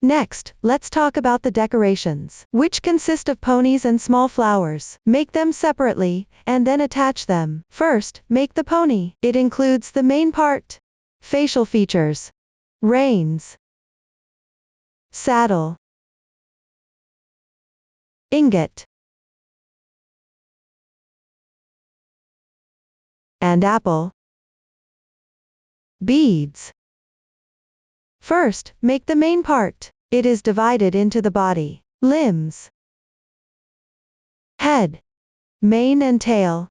Next, let's talk about the decorations, which consist of ponies and small flowers. Make them separately, and then attach them. First, make the pony. It includes the main part, facial features, reins, saddle, ingot, and apple, beads. First, make the main part. It is divided into the body, limbs, head, mane and tail.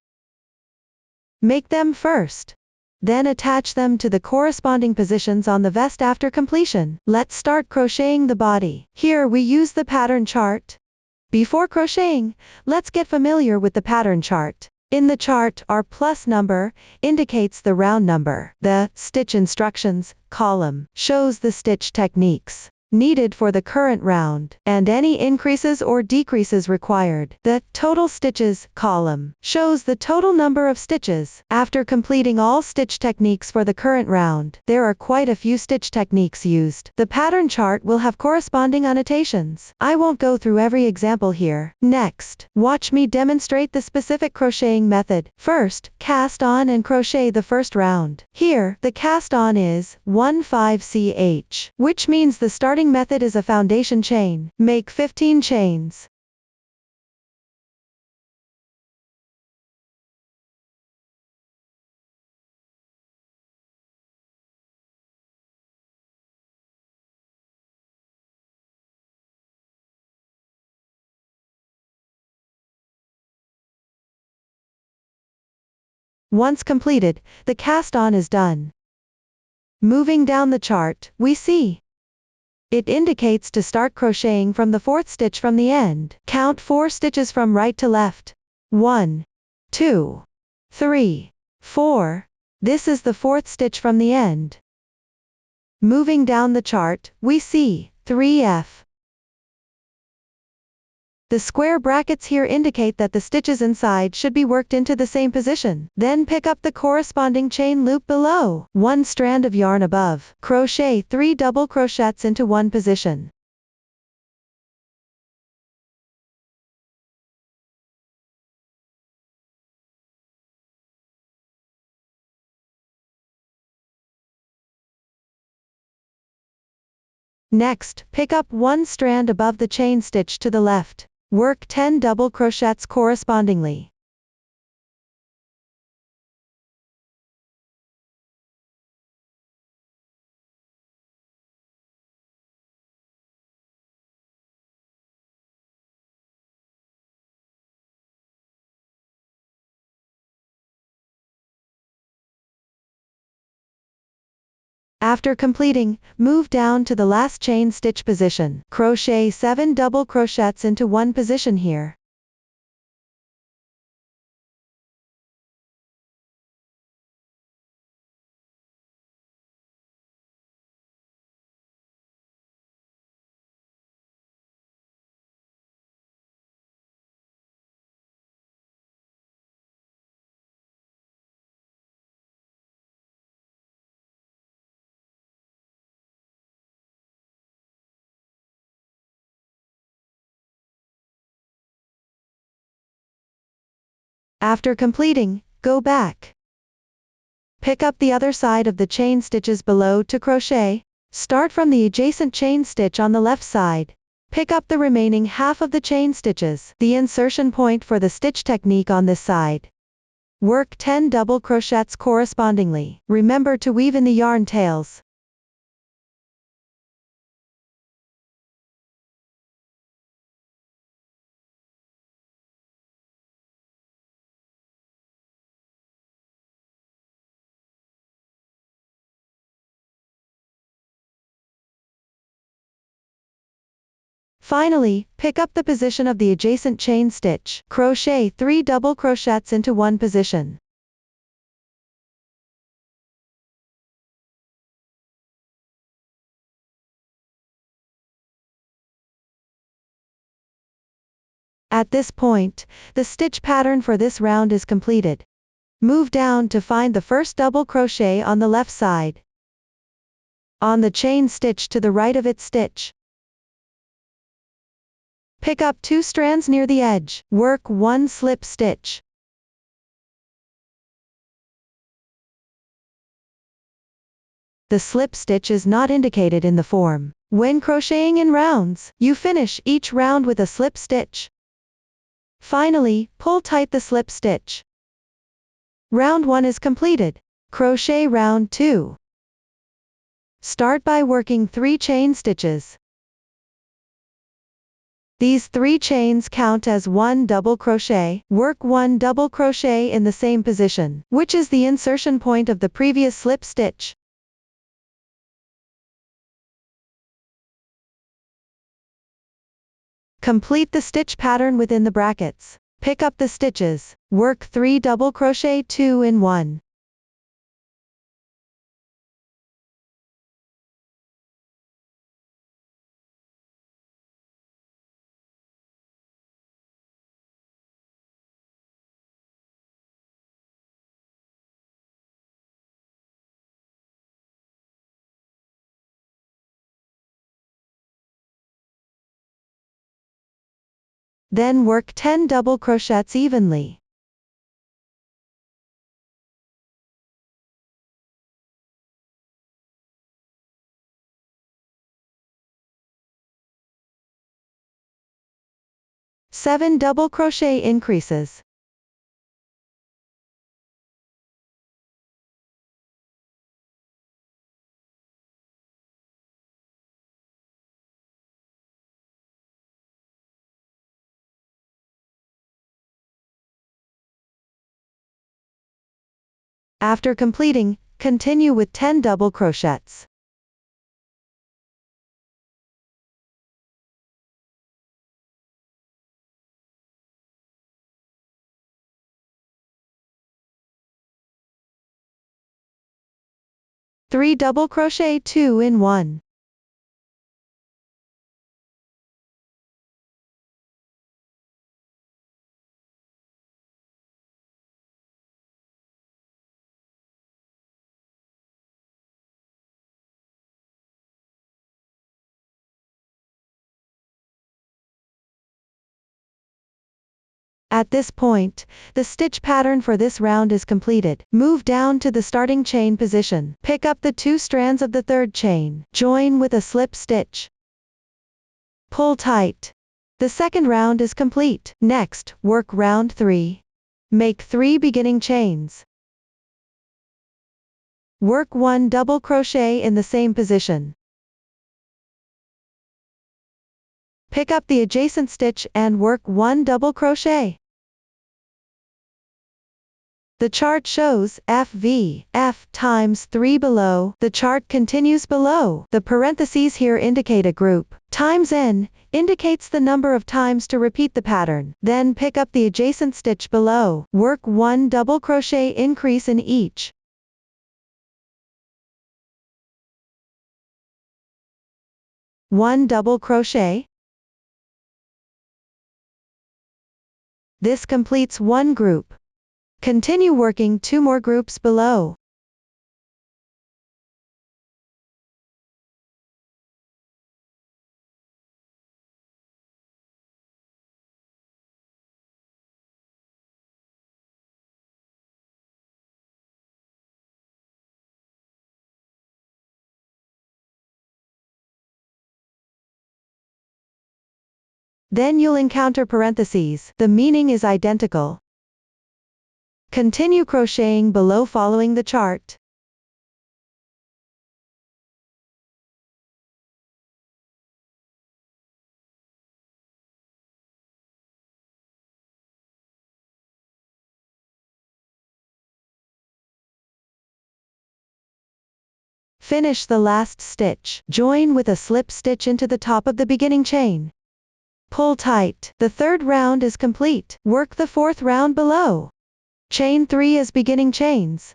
Make them first. Then attach them to the corresponding positions on the vest after completion. Let's start crocheting the body. Here we use the pattern chart. Before crocheting, let's get familiar with the pattern chart. In the chart, our plus number indicates the round number. The stitch instructions column shows the stitch techniques needed for the current round, and any increases or decreases required. The total stitches column shows the total number of stitches. After completing all stitch techniques for the current round, there are quite a few stitch techniques used. The pattern chart will have corresponding annotations. I won't go through every example here. Next, watch me demonstrate the specific crocheting method. First, cast on and crochet the first round. Here, the cast on is 15ch, which means the starting method is a foundation chain. Make 15 chains. Once completed, the cast on is done. Moving down the chart, we see it indicates to start crocheting from the 4th stitch from the end. Count 4 stitches from right to left. 1, 2, 3, 4. This is the 4th stitch from the end. Moving down the chart, we see 3F. The square brackets here indicate that the stitches inside should be worked into the same position. Then pick up the corresponding chain loop below. 1 strand of yarn above. Crochet 3 double crochets into one position. Next, pick up 1 strand above the chain stitch to the left. Work 10 double crochets correspondingly. After completing, move down to the last chain stitch position. Crochet 7 double crochets into one position here. After completing, go back. Pick up the other side of the chain stitches below to crochet. Start from the adjacent chain stitch on the left side. Pick up the remaining half of the chain stitches, the insertion point for the stitch technique on this side. Work 10 double crochets correspondingly. Remember to weave in the yarn tails. Finally, pick up the position of the adjacent chain stitch. Crochet 3 double crochets into one position. At this point, the stitch pattern for this round is completed. Move down to find the first double crochet on the left side. On the chain stitch to the right of its stitch, Pick up 2 strands near the edge. Work 1 slip stitch. The slip stitch is not indicated in the form. When crocheting in rounds, you finish each round with a slip stitch. Finally, pull tight the slip stitch. Round 1 is completed. Crochet round 2. Start by working 3 chain stitches. These 3 chains count as 1 double crochet. Work 1 double crochet in the same position, which is the insertion point of the previous slip stitch. Complete the stitch pattern within the brackets. Pick up the stitches. Work 3 double crochet 2 in 1. Then work 10 double crochets evenly. Seven double crochet increases. After completing, continue with 10 double crochets. Three double crochet 2 in 1. At this point, the stitch pattern for this round is completed. Move down to the starting chain position. Pick up the 2 strands of the 3rd chain. Join with a slip stitch. Pull tight. The second round is complete. Next, work round 3. Make 3 beginning chains. Work 1 double crochet in the same position. Pick up the adjacent stitch and work 1 double crochet. The chart shows FV, F times 3 below. The chart continues below. The parentheses here indicate a group. Times N indicates the number of times to repeat the pattern. Then pick up the adjacent stitch below. Work 1 double crochet increase in each. One double crochet. This completes one group. Continue working 2 more groups below. Then you'll encounter parentheses. The meaning is identical. Continue crocheting below following the chart. Finish the last stitch. Join with a slip stitch into the top of the beginning chain. Pull tight. The 3rd round is complete. Work the 4th round below. Chain 3 as beginning chains.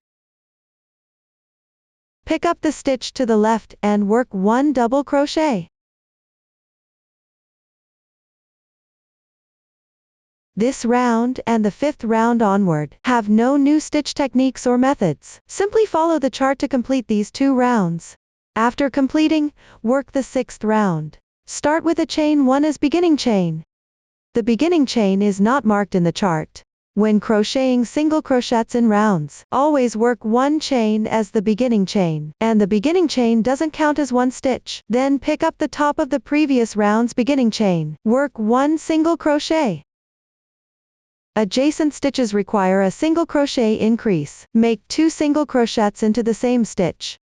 Pick up the stitch to the left and work 1 double crochet. This round and the 5th round onward have no new stitch techniques or methods. Simply follow the chart to complete these 2 rounds. After completing, work the 6th round. Start with a chain 1 as beginning chain. The beginning chain is not marked in the chart. When crocheting single crochets in rounds, always work one chain as the beginning chain, and the beginning chain doesn't count as one stitch. Then pick up the top of the previous round's beginning chain. Work one single crochet. Adjacent stitches require a single crochet increase. Make 2 single crochets into the same stitch.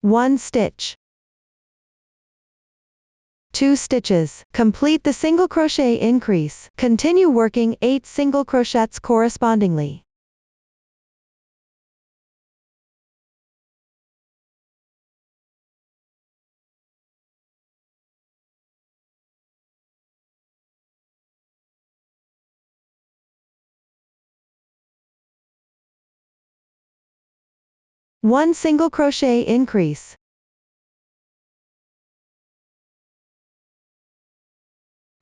1 stitch. 2 stitches. Complete the single crochet increase. Continue working 8 single crochets correspondingly. One single crochet increase.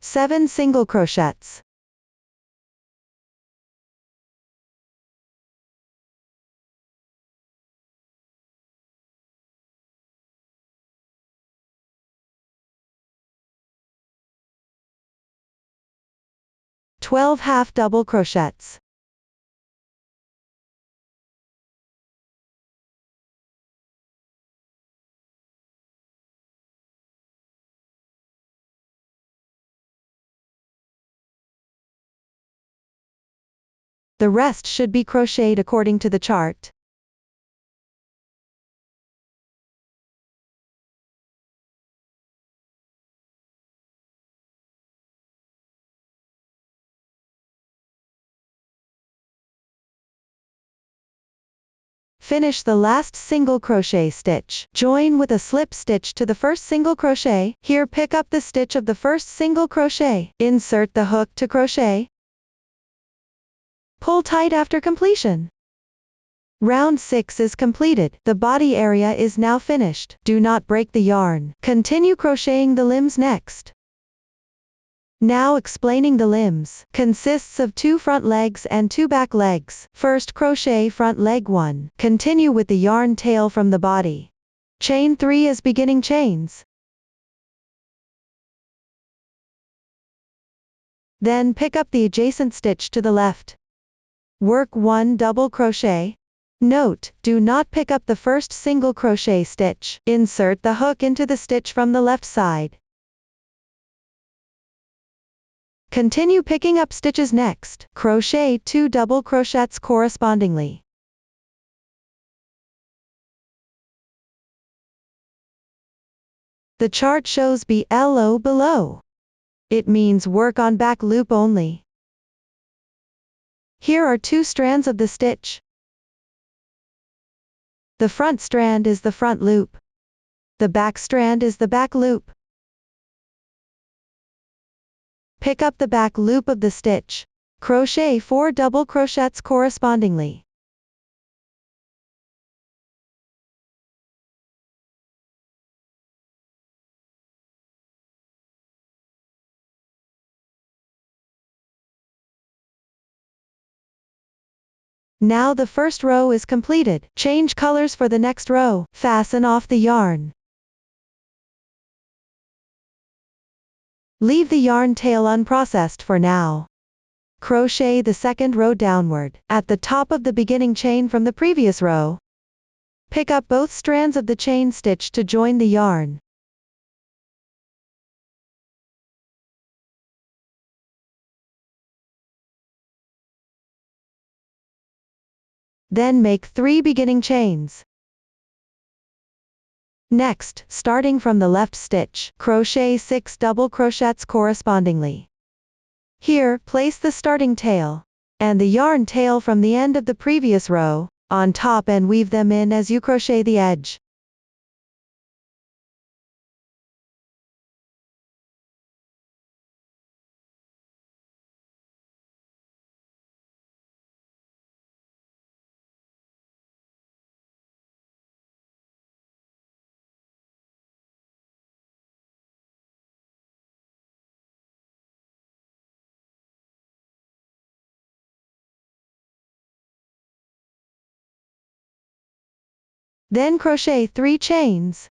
7 single crochets. 12 half double crochets. 'The rest should be crocheted according to the chart. Finish the last single crochet stitch. Join with a slip stitch to the first single crochet. Here pick up the stitch of the first single crochet. Insert the hook to crochet. Pull tight after completion. Round 6 is completed. The body area is now finished. Do not break the yarn. Continue crocheting the limbs next. Now explaining the limbs. Consists of 2 front legs and 2 back legs. First crochet front leg 1. Continue with the yarn tail from the body. Chain 3 as beginning chains. Then pick up the adjacent stitch to the left. Work 1 double crochet. Note, do not pick up the first single crochet stitch. Insert the hook into the stitch from the left side. Continue picking up stitches next. Crochet 2 double crochets correspondingly. The chart shows BLO below. It means work on back loop only. Here are 2 strands of the stitch. The front strand is the front loop. The back strand is the back loop. Pick up the back loop of the stitch. Crochet 4 double crochets correspondingly. Now the first row is completed. Change colors for the next row. Fasten off the yarn. Leave the yarn tail unprocessed for now. Crochet the second row downward. At the top of the beginning chain from the previous row, pick up both strands of the chain stitch to join the yarn. Then make 3 beginning chains. Next, starting from the left stitch, crochet 6 double crochets correspondingly. Here, place the starting tail and the yarn tail from the end of the previous row on top and weave them in as you crochet the edge. Then crochet 3 chains.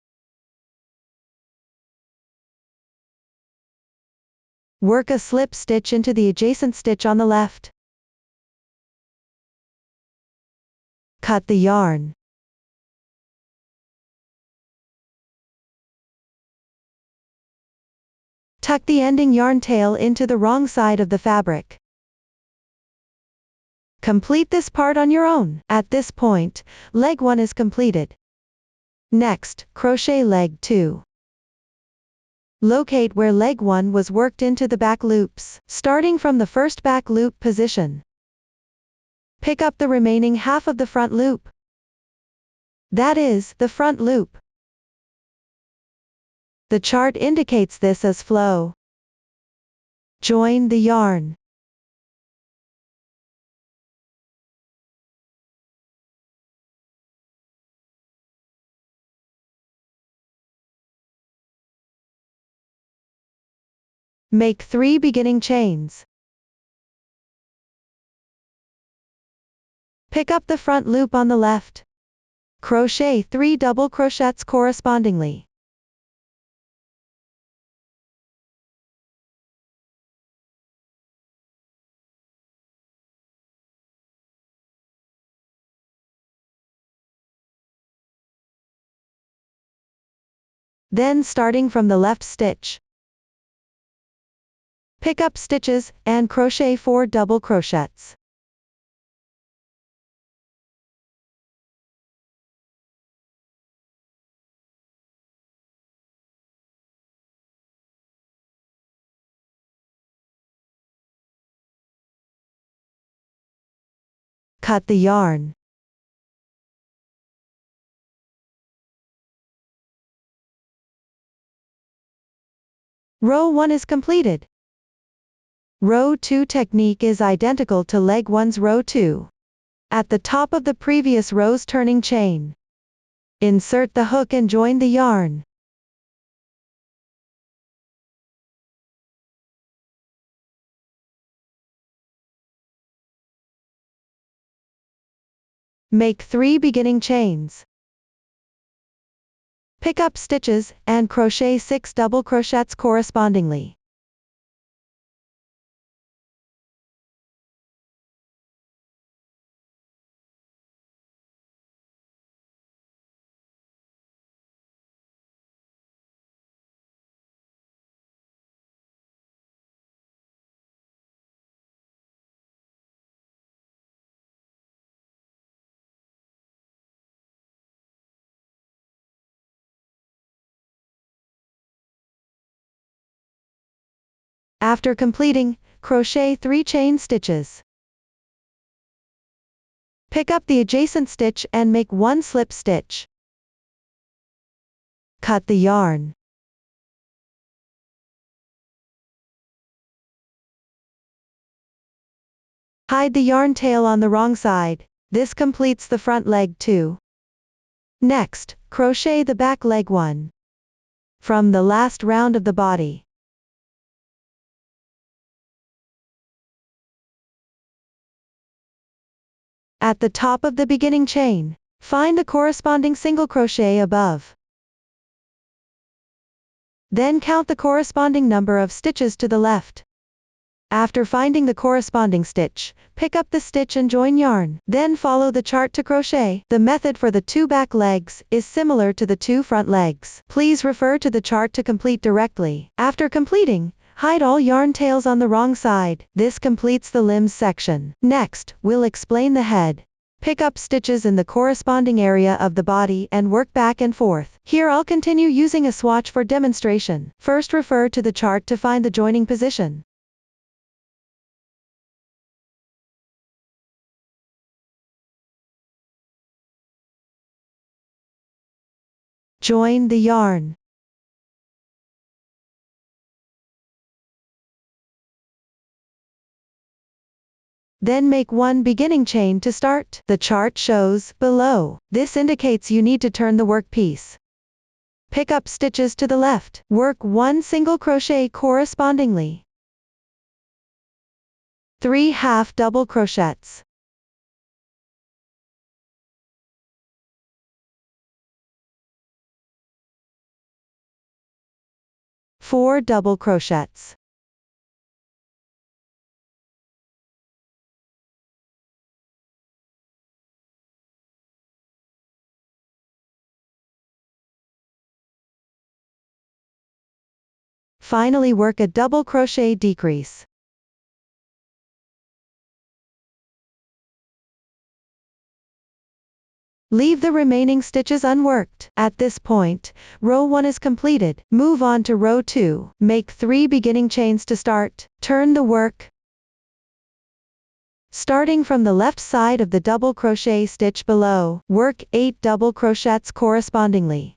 Work a slip stitch into the adjacent stitch on the left. Cut the yarn. Tuck the ending yarn tail into the wrong side of the fabric. Complete this part on your own. At this point, leg 1 is completed. Next, crochet leg 2. Locate where leg 1 was worked into the back loops, starting from the first back loop position. Pick up the remaining half of the front loop. That is, the front loop. The chart indicates this as flow. Join the yarn. Make 3 beginning chains. Pick up the front loop on the left. Crochet 3 double crochets correspondingly. Then starting from the left stitch, pick up stitches, and crochet 4 double crochets. Cut the yarn. Row 1 is completed. Row 2 technique is identical to leg 1's row 2. At the top of the previous row's turning chain, insert the hook and join the yarn. Make 3 beginning chains. Pick up stitches, and crochet 6 double crochets correspondingly. After completing, crochet 3 chain stitches. Pick up the adjacent stitch and make 1 slip stitch. Cut the yarn. Hide the yarn tail on the wrong side. This completes the front leg 2. Next, crochet the back leg 1. From the last round of the body. At the top of the beginning chain, find the corresponding single crochet above. Then count the corresponding number of stitches to the left. After finding the corresponding stitch, pick up the stitch and join yarn. Then follow the chart to crochet. The method for the 2 back legs is similar to the 2 front legs. Please refer to the chart to complete directly. After completing, hide all yarn tails on the wrong side. This completes the limbs section. Next, we'll explain the head. Pick up stitches in the corresponding area of the body and work back and forth. Here I'll continue using a swatch for demonstration. First refer to the chart to find the joining position. Join the yarn. Then make 1 beginning chain to start. The chart shows below. This indicates you need to turn the workpiece. Pick up stitches to the left. Work 1 single crochet correspondingly. 3 half double crochets. 4 double crochets. Finally, work a double crochet decrease. Leave the remaining stitches unworked. At this point, row 1 is completed. Move on to row 2. Make 3 beginning chains to start. Turn the work. Starting from the left side of the double crochet stitch below, work 8 double crochets correspondingly.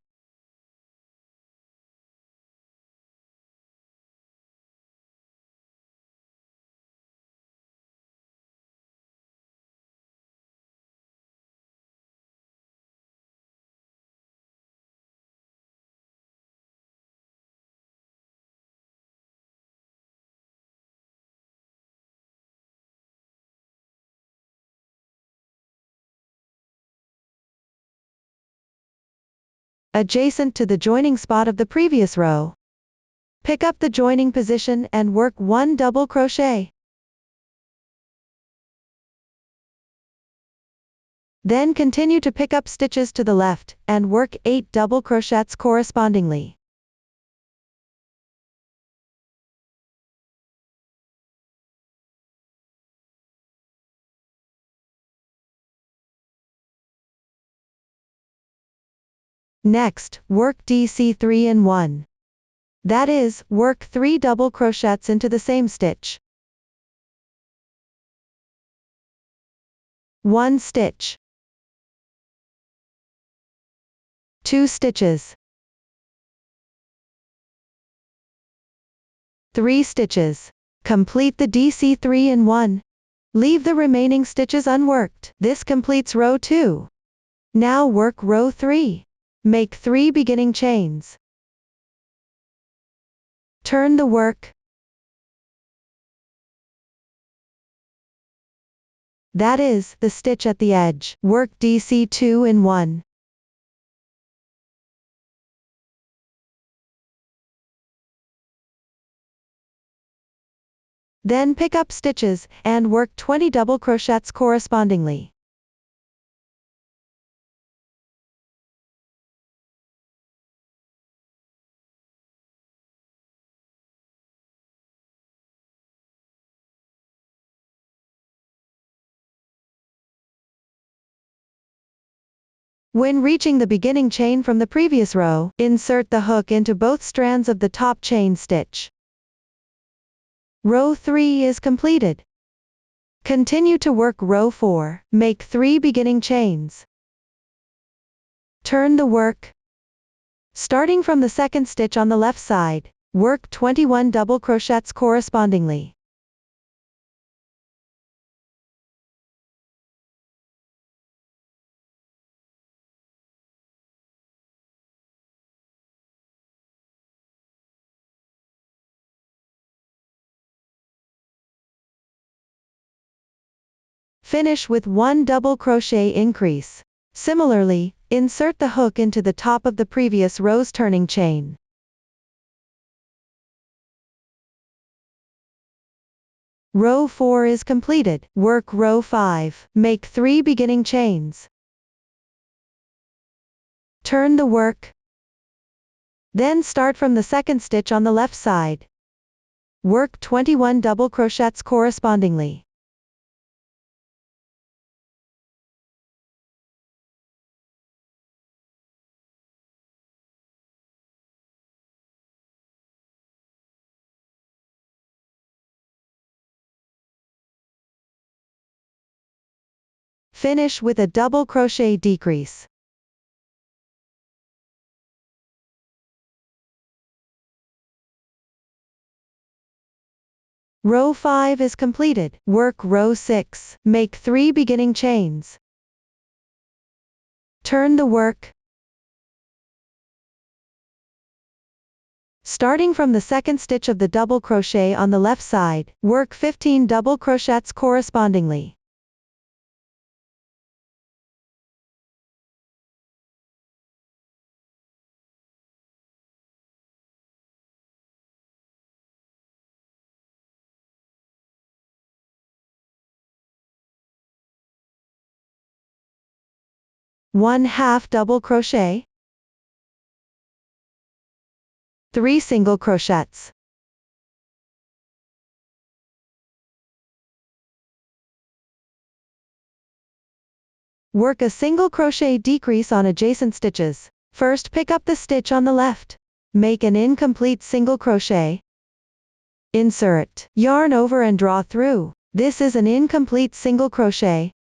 Adjacent to the joining spot of the previous row, pick up the joining position and work 1 double crochet. Then continue to pick up stitches to the left, and work 8 double crochets correspondingly. Next, work DC3 in 1. That is, work 3 double crochets into the same stitch. 1 stitch. 2 stitches. 3 stitches. Complete the DC3 in 1. Leave the remaining stitches unworked. This completes row 2. Now work row 3. Make 3 beginning chains. Turn the work. That is, the stitch at the edge. Work DC2 in 1. Then pick up stitches, and work 20 double crochets correspondingly. When reaching the beginning chain from the previous row, insert the hook into both strands of the top chain stitch. Row 3 is completed. Continue to work row 4. Make 3 beginning chains. Turn the work. Starting from the second stitch on the left side, work 21 double crochets correspondingly. Finish with 1 double crochet increase. Similarly, insert the hook into the top of the previous row's turning chain. Row 4 is completed. Work row 5. Make 3 beginning chains. Turn the work. Then start from the second stitch on the left side. Work 21 double crochets correspondingly. Finish with a double crochet decrease. Row 5 is completed. Work row 6. Make 3 beginning chains. Turn the work. Starting from the second stitch of the double crochet on the left side, work 15 double crochets correspondingly. One half double crochet, 3 single crochets. Work a single crochet decrease on adjacent stitches. First pick up the stitch on the left. Make an incomplete single crochet. Insert, yarn over and draw through. This is an incomplete single crochet.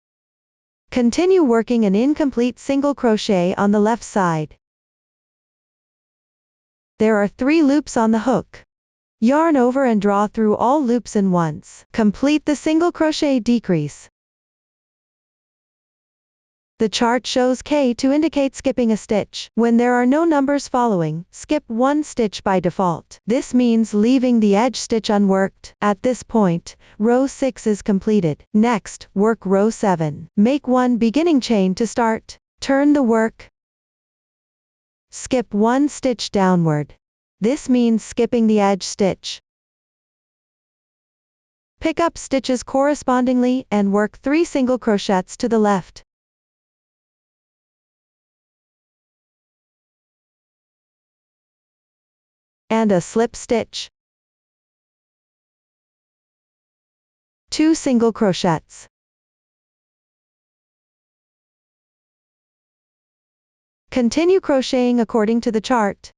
Continue working an incomplete single crochet on the left side. There are 3 loops on the hook. Yarn over and draw through all loops in once. Complete the single crochet decrease. The chart shows K to indicate skipping a stitch. When there are no numbers following, skip 1 stitch by default. This means leaving the edge stitch unworked. At this point, row 6 is completed. Next, work row 7. Make 1 beginning chain to start. Turn the work. Skip 1 stitch downward. This means skipping the edge stitch. Pick up stitches correspondingly and work 3 single crochets to the left. And a slip stitch. 2 single crochets. Continue crocheting according to the chart.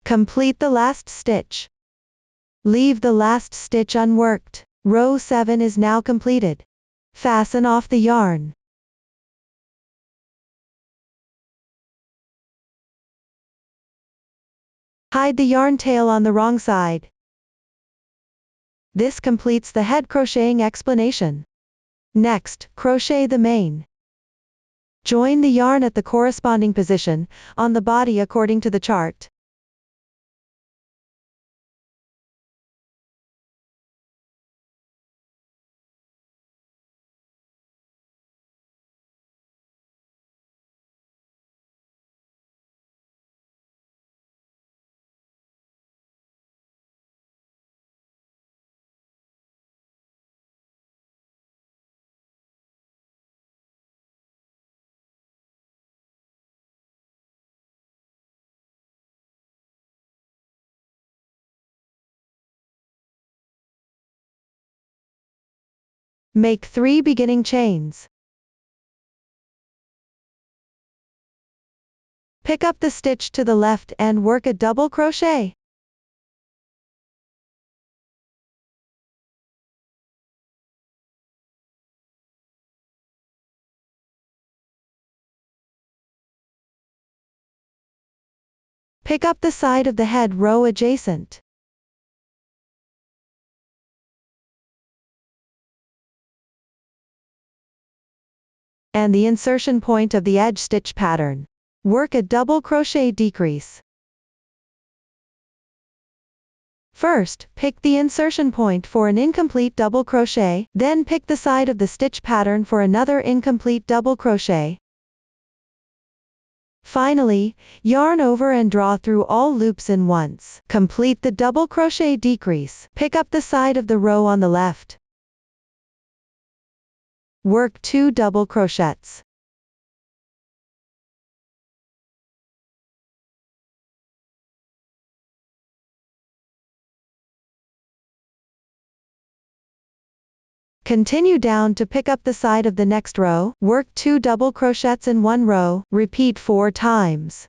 Complete the last stitch. Leave the last stitch unworked. Row 7 is now completed. Fasten off the yarn. Hide the yarn tail on the wrong side. This completes the head crocheting explanation. Next, crochet the mane. Join the yarn at the corresponding position on the body according to the chart. Make 3 beginning chains. Pick up the stitch to the left and work a double crochet. Pick up the side of the head row adjacent. And the insertion point of the edge stitch pattern. Work a double crochet decrease. First, pick the insertion point for an incomplete double crochet, then pick the side of the stitch pattern for another incomplete double crochet. Finally, yarn over and draw through all loops in once. Complete the double crochet decrease. Pick up the side of the row on the left. Work 2 double crochets. Continue down to pick up the side of the next row. Work 2 double crochets in one row. Repeat 4 times.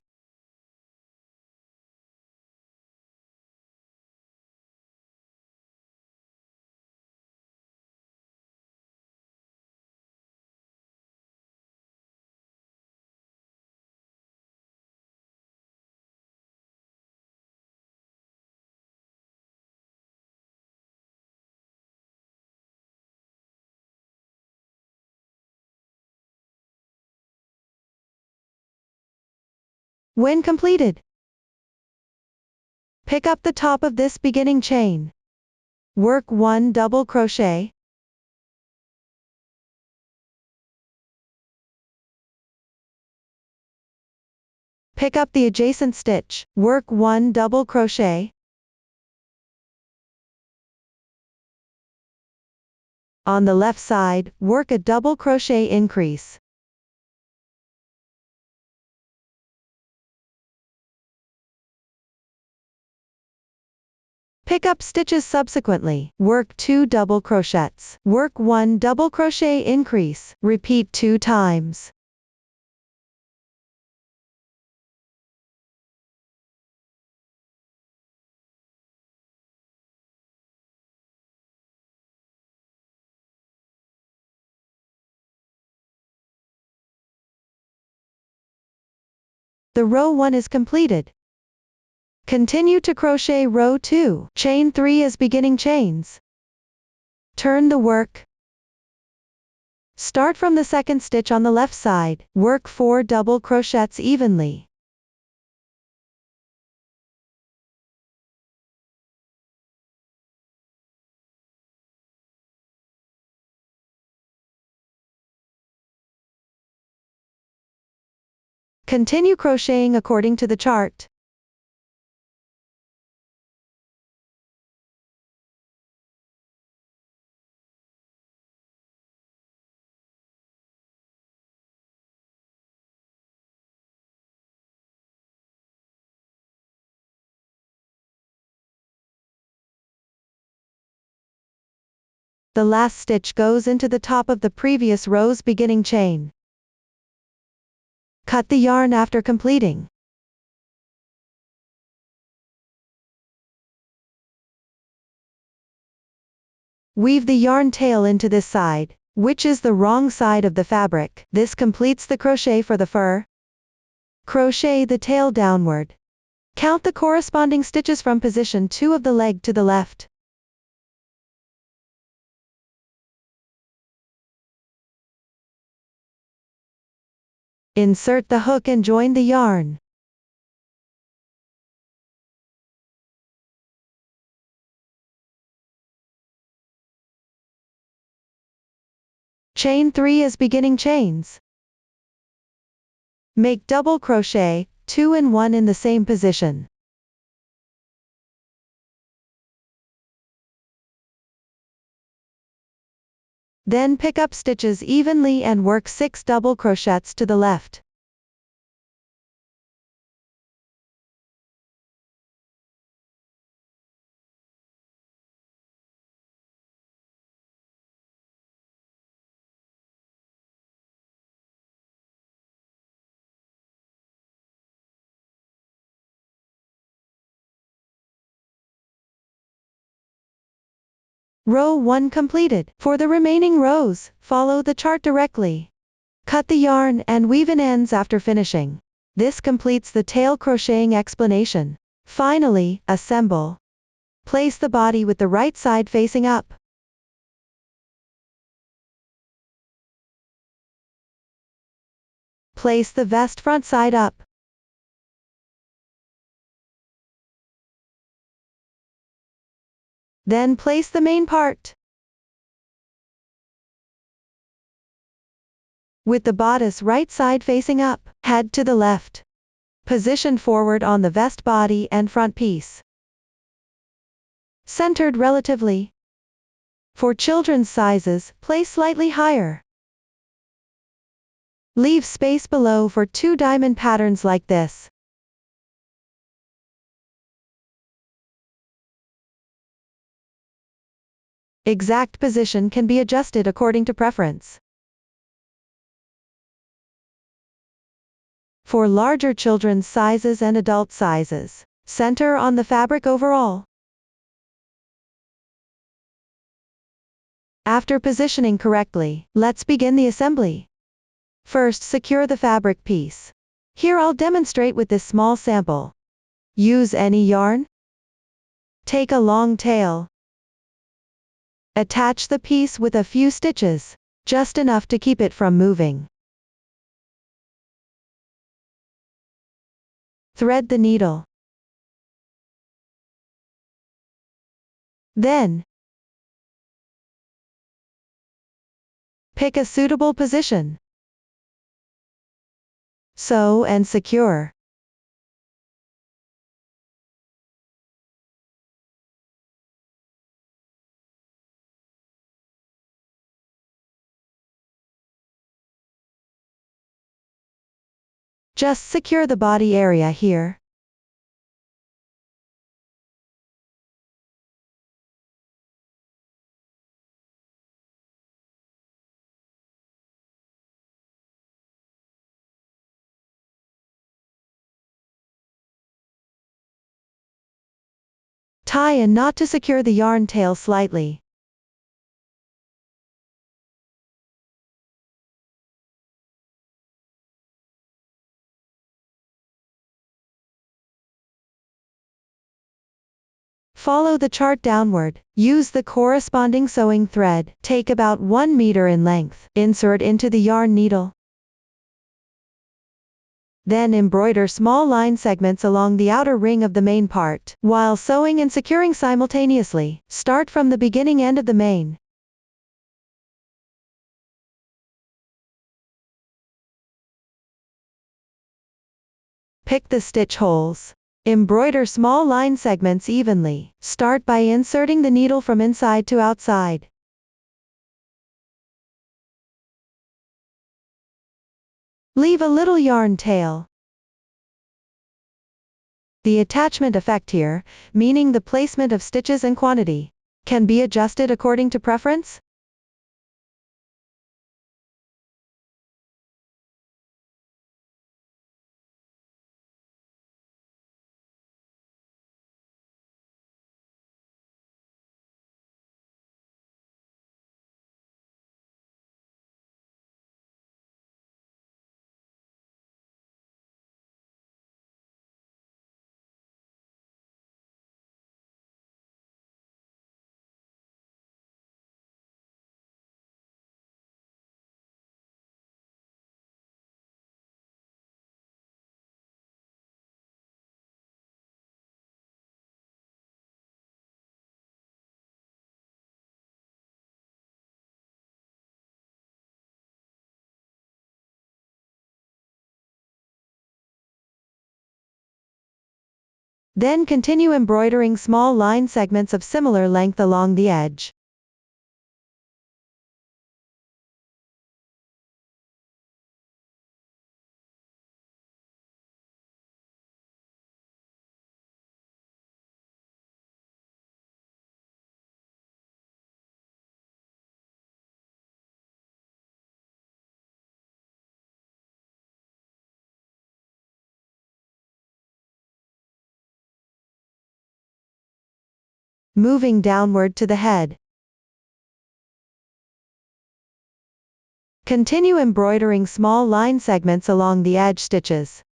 When completed, pick up the top of this beginning chain. Work 1 double crochet. Pick up the adjacent stitch. Work 1 double crochet. On the left side, work a double crochet increase. Pick up stitches subsequently. Work 2 double crochets. Work 1 double crochet increase. Repeat 2 times. The row 1 is completed. Continue to crochet row 2. Chain 3 as beginning chains. Turn the work. Start from the second stitch on the left side. Work 4 double crochets evenly. Continue crocheting according to the chart. The last stitch goes into the top of the previous row's beginning chain. Cut the yarn after completing. Weave the yarn tail into this side, which is the wrong side of the fabric. This completes the crochet for the fur. Crochet the tail downward. Count the corresponding stitches from position 2 of the leg to the left. Insert the hook and join the yarn. Chain 3 as beginning chains. Make double crochet, 2 and 1 in the same position. Then pick up stitches evenly and work 6 double crochets to the left. Row 1 completed. For the remaining rows, follow the chart directly. Cut the yarn and weave in ends after finishing. This completes the tail crocheting explanation. Finally, assemble. Place the body with the right side facing up. Place the vest front side up. Then place the main part. With the bodice right side facing up, head to the left. Position forward on the vest body and front piece. Centered relatively. For children's sizes, place slightly higher. Leave space below for 2 diamond patterns like this. Exact position can be adjusted according to preference. For larger children's sizes and adult sizes, center on the fabric overall. After positioning correctly, let's begin the assembly. First, secure the fabric piece. Here I'll demonstrate with this small sample. Use any yarn. Take a long tail. Attach the piece with a few stitches, just enough to keep it from moving. Thread the needle. Then, pick a suitable position. Sew and secure. Just secure the body area here. Tie a knot to secure the yarn tail slightly. Follow the chart downward. Use the corresponding sewing thread. Take about 1 meter in length. Insert into the yarn needle. Then embroider small line segments along the outer ring of the main part, while sewing and securing simultaneously. Start from the beginning end of the main. Pick the stitch holes. Embroider small line segments evenly. Start by inserting the needle from inside to outside. Leave a little yarn tail. The attachment effect here, meaning the placement of stitches and quantity, can be adjusted according to preference. Then continue embroidering small line segments of similar length along the edge. Moving downward to the head. Continue embroidering small line segments along the edge stitches.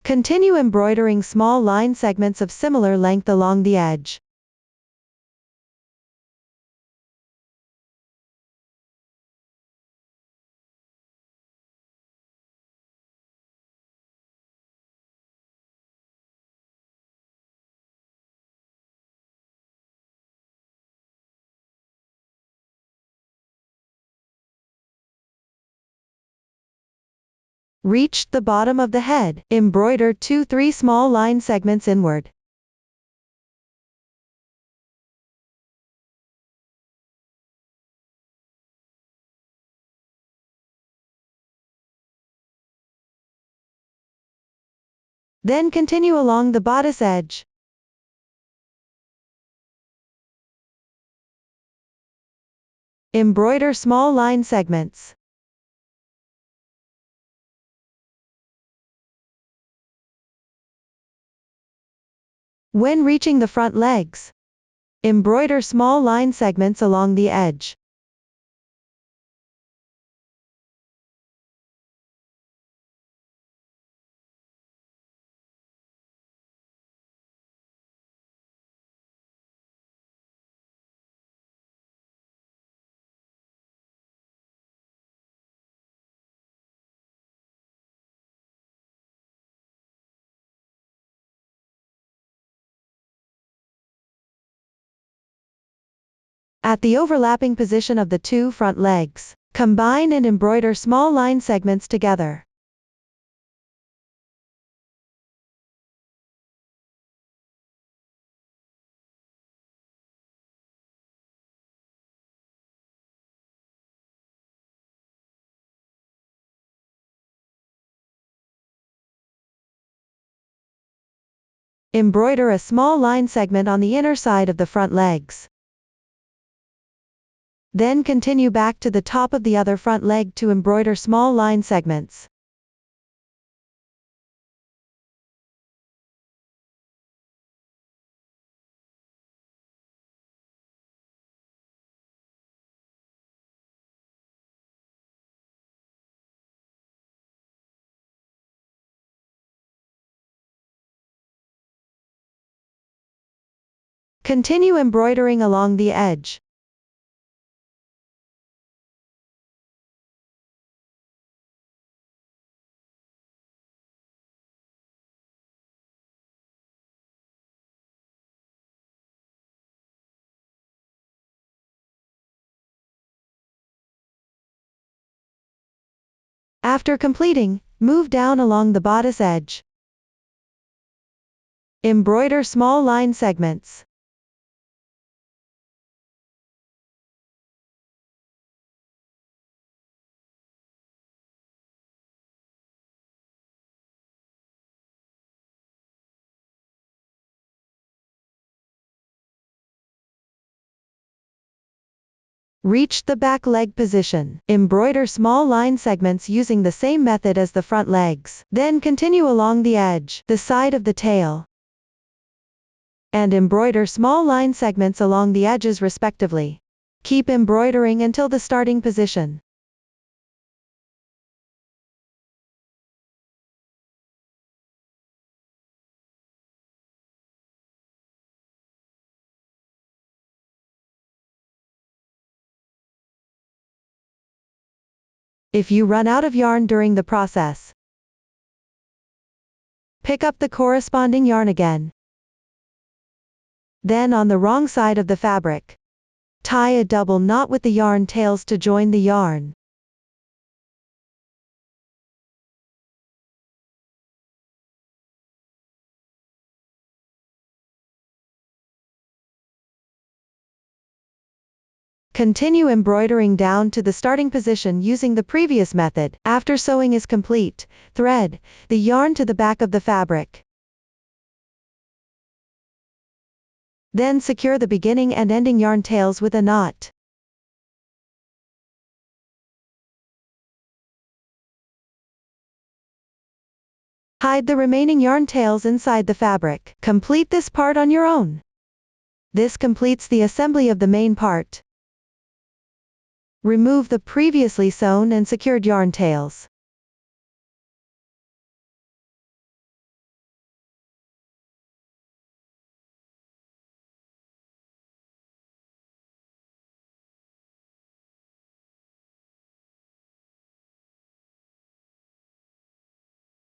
Continue embroidering small line segments of similar length along the edge. Reach the bottom of the head. Embroider 2-3 small line segments inward. Then continue along the bodice edge. Embroider small line segments. When reaching the front legs, embroider small line segments along the edge. At the overlapping position of the two front legs, combine and embroider small line segments together. Embroider a small line segment on the inner side of the front legs. Then continue back to the top of the other front leg to embroider small line segments. Continue embroidering along the edge. After completing, move down along the bodice edge. Embroider small line segments. Reach the back leg position. Embroider small line segments using the same method as the front legs. Then continue along the edge, the side of the tail, and embroider small line segments along the edges respectively. Keep embroidering until the starting position. If you run out of yarn during the process, pick up the corresponding yarn again. Then on the wrong side of the fabric, tie a double knot with the yarn tails to join the yarn. Continue embroidering down to the starting position using the previous method. After sewing is complete, thread the yarn to the back of the fabric. Then secure the beginning and ending yarn tails with a knot. Hide the remaining yarn tails inside the fabric. Complete this part on your own. This completes the assembly of the main part. Remove the previously sewn and secured yarn tails.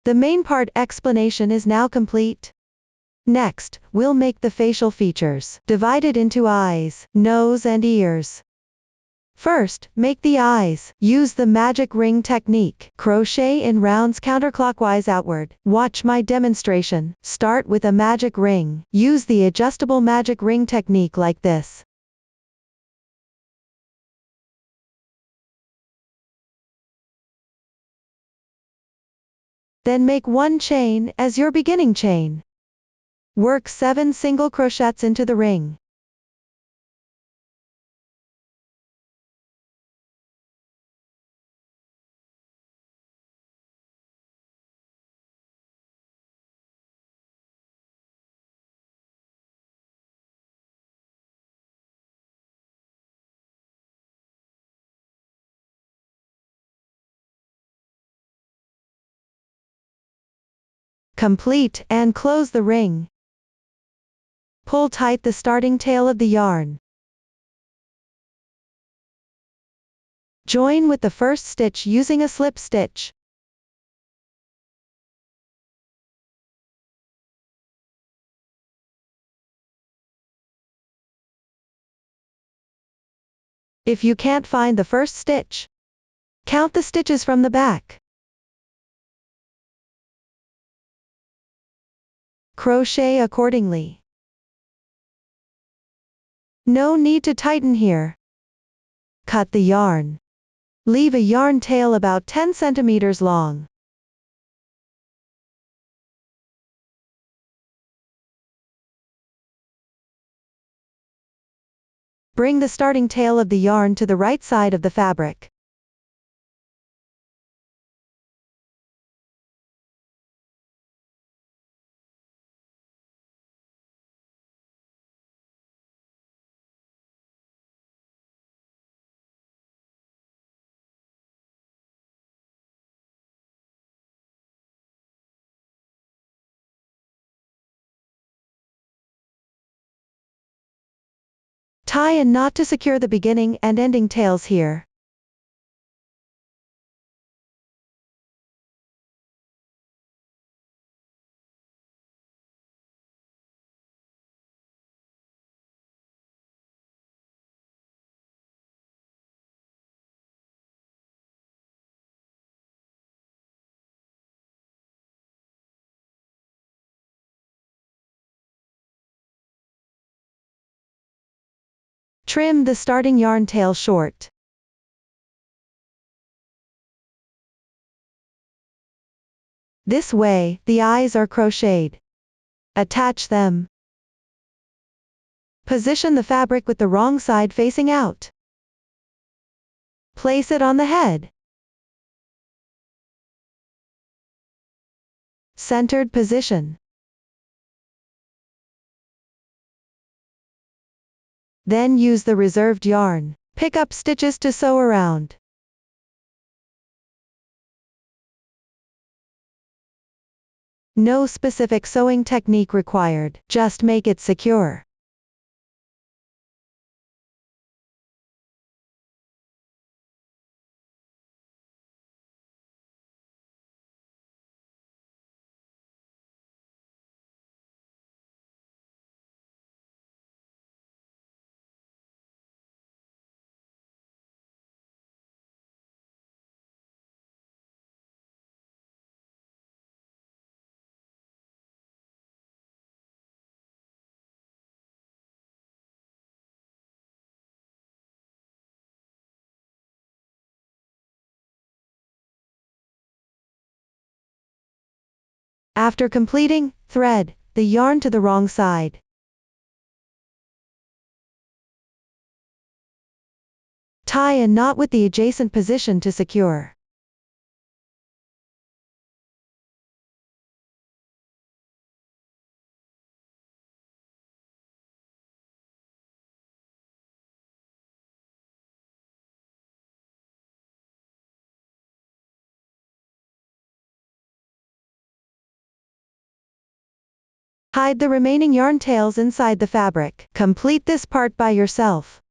The main part explanation is now complete. Next, we'll make the facial features, divided into eyes, nose and ears. First, make the eyes. Use the magic ring technique. Crochet in rounds counterclockwise outward. Watch my demonstration. Start with a magic ring. Use the adjustable magic ring technique like this. Then make one chain as your beginning chain. Work 7 single crochets into the ring. Complete and close the ring. Pull tight the starting tail of the yarn. Join with the first stitch using a slip stitch. If you can't find the first stitch, count the stitches from the back. Crochet accordingly. No need to tighten here. Cut the yarn. Leave a yarn tail about 10 centimeters long. Bring the starting tail of the yarn to the right side of the fabric. Tie a knot to secure the beginning and ending tails here. Trim the starting yarn tail short. This way, the eyes are crocheted. Attach them. Position the fabric with the wrong side facing out. Place it on the head. Centered position. Then use the reserved yarn. Pick up stitches to sew around. No specific sewing technique required, just make it secure. After completing, thread the yarn to the wrong side. Tie a knot with the adjacent position to secure. Hide the remaining yarn tails inside the fabric. Complete this part by yourself.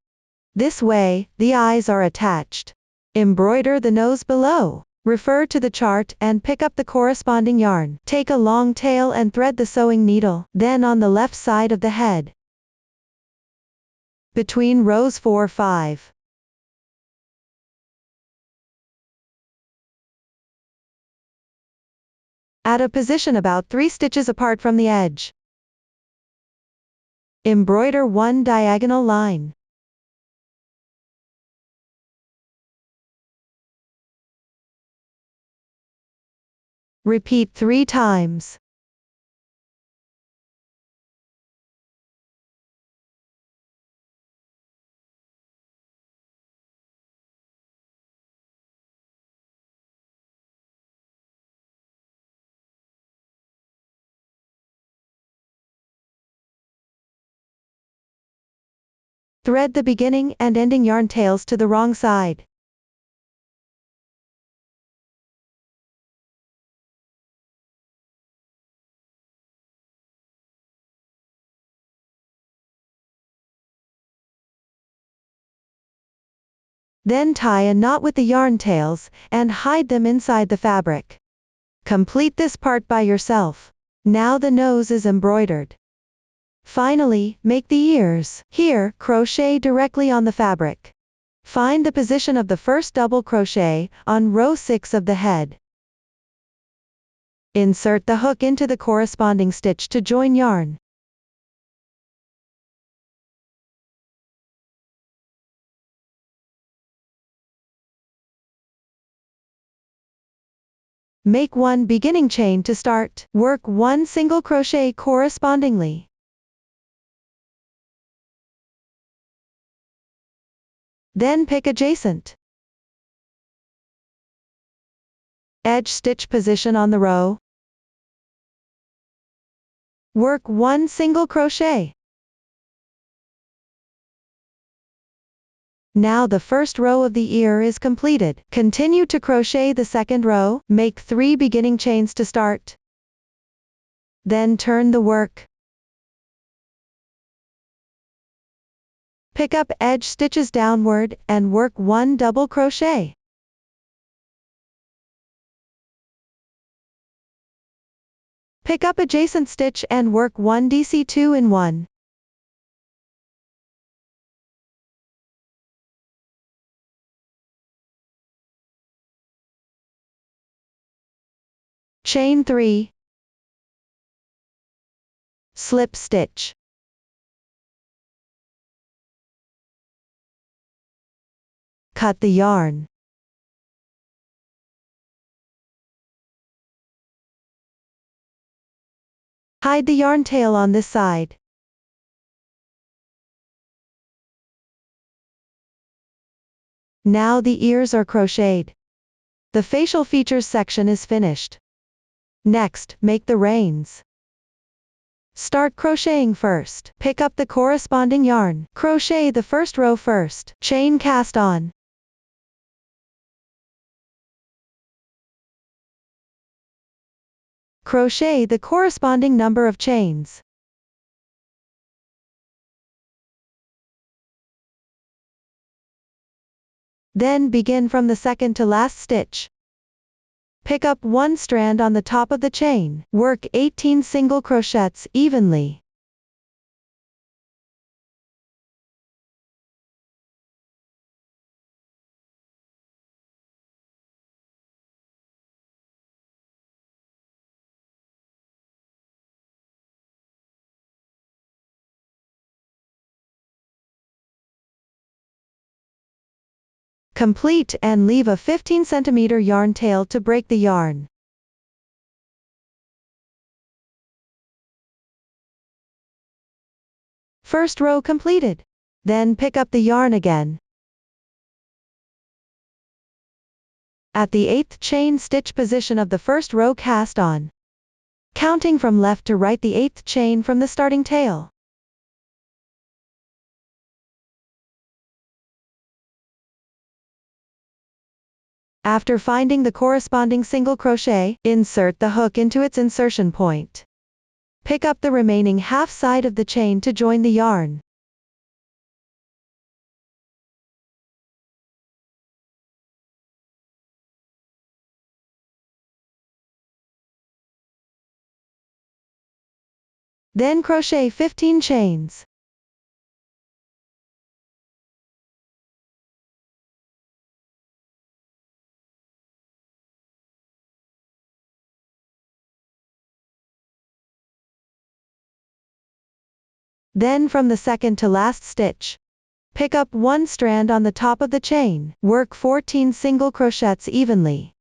This way, the eyes are attached. Embroider the nose below. Refer to the chart and pick up the corresponding yarn. Take a long tail and thread the sewing needle, then on the left side of the head. Between rows 4-5. At a position about 3 stitches apart from the edge. Embroider 1 diagonal line. Repeat 3 times. Thread the beginning and ending yarn tails to the wrong side. Then tie a knot with the yarn tails, and hide them inside the fabric. Complete this part by yourself. Now the nose is embroidered. Finally, make the ears. Here, crochet directly on the fabric. Find the position of the first double crochet on row 6 of the head. Insert the hook into the corresponding stitch to join yarn. Make one beginning chain to start. Work one single crochet correspondingly. Then pick adjacent edge stitch position on the row. Work one single crochet. Now the first row of the ear is completed. Continue to crochet the second row. Make 3 beginning chains to start. Then turn the work. Pick up edge stitches downward and work 1 double crochet. Pick up adjacent stitch and work 1 DC2 in 1. Chain 3. Slip stitch. Cut the yarn. Hide the yarn tail on this side. Now the ears are crocheted. The facial features section is finished. Next, make the reins. Start crocheting first. Pick up the corresponding yarn. Crochet the first row first. Chain cast on. Crochet the corresponding number of chains. Then begin from the second to last stitch. Pick up one strand on the top of the chain. Work 18 single crochets evenly. Complete and leave a 15 cm yarn tail to break the yarn. First row completed. Then pick up the yarn again. At the 8th chain stitch position of the first row cast on. Counting from left to right the 8th chain from the starting tail. After finding the corresponding single crochet, insert the hook into its insertion point. Pick up the remaining half side of the chain to join the yarn. Then crochet 15 chains. Then from the second to last stitch, pick up one strand on the top of the chain. Work 14 single crochets evenly.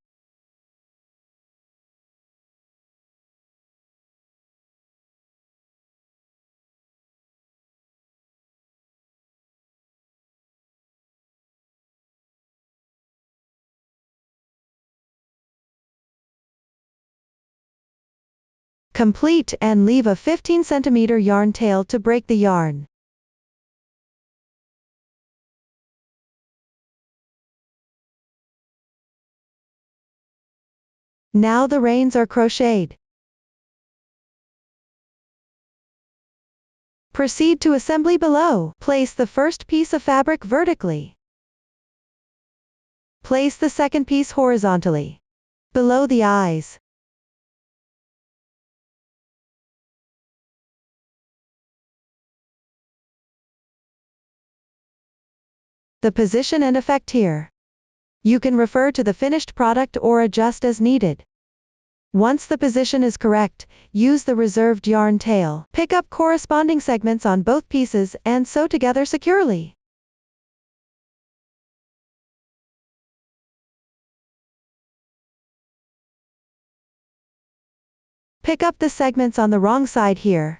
Complete and leave a 15 cm yarn tail to break the yarn. Now the reins are crocheted. Proceed to assembly below. Place the first piece of fabric vertically. Place the second piece horizontally, below the eyes. the position and effect here. You can refer to the finished product or adjust as needed. Once the position is correct, use the reserved yarn tail. Pick up corresponding segments on both pieces and sew together securely. Pick up the segments on the wrong side here.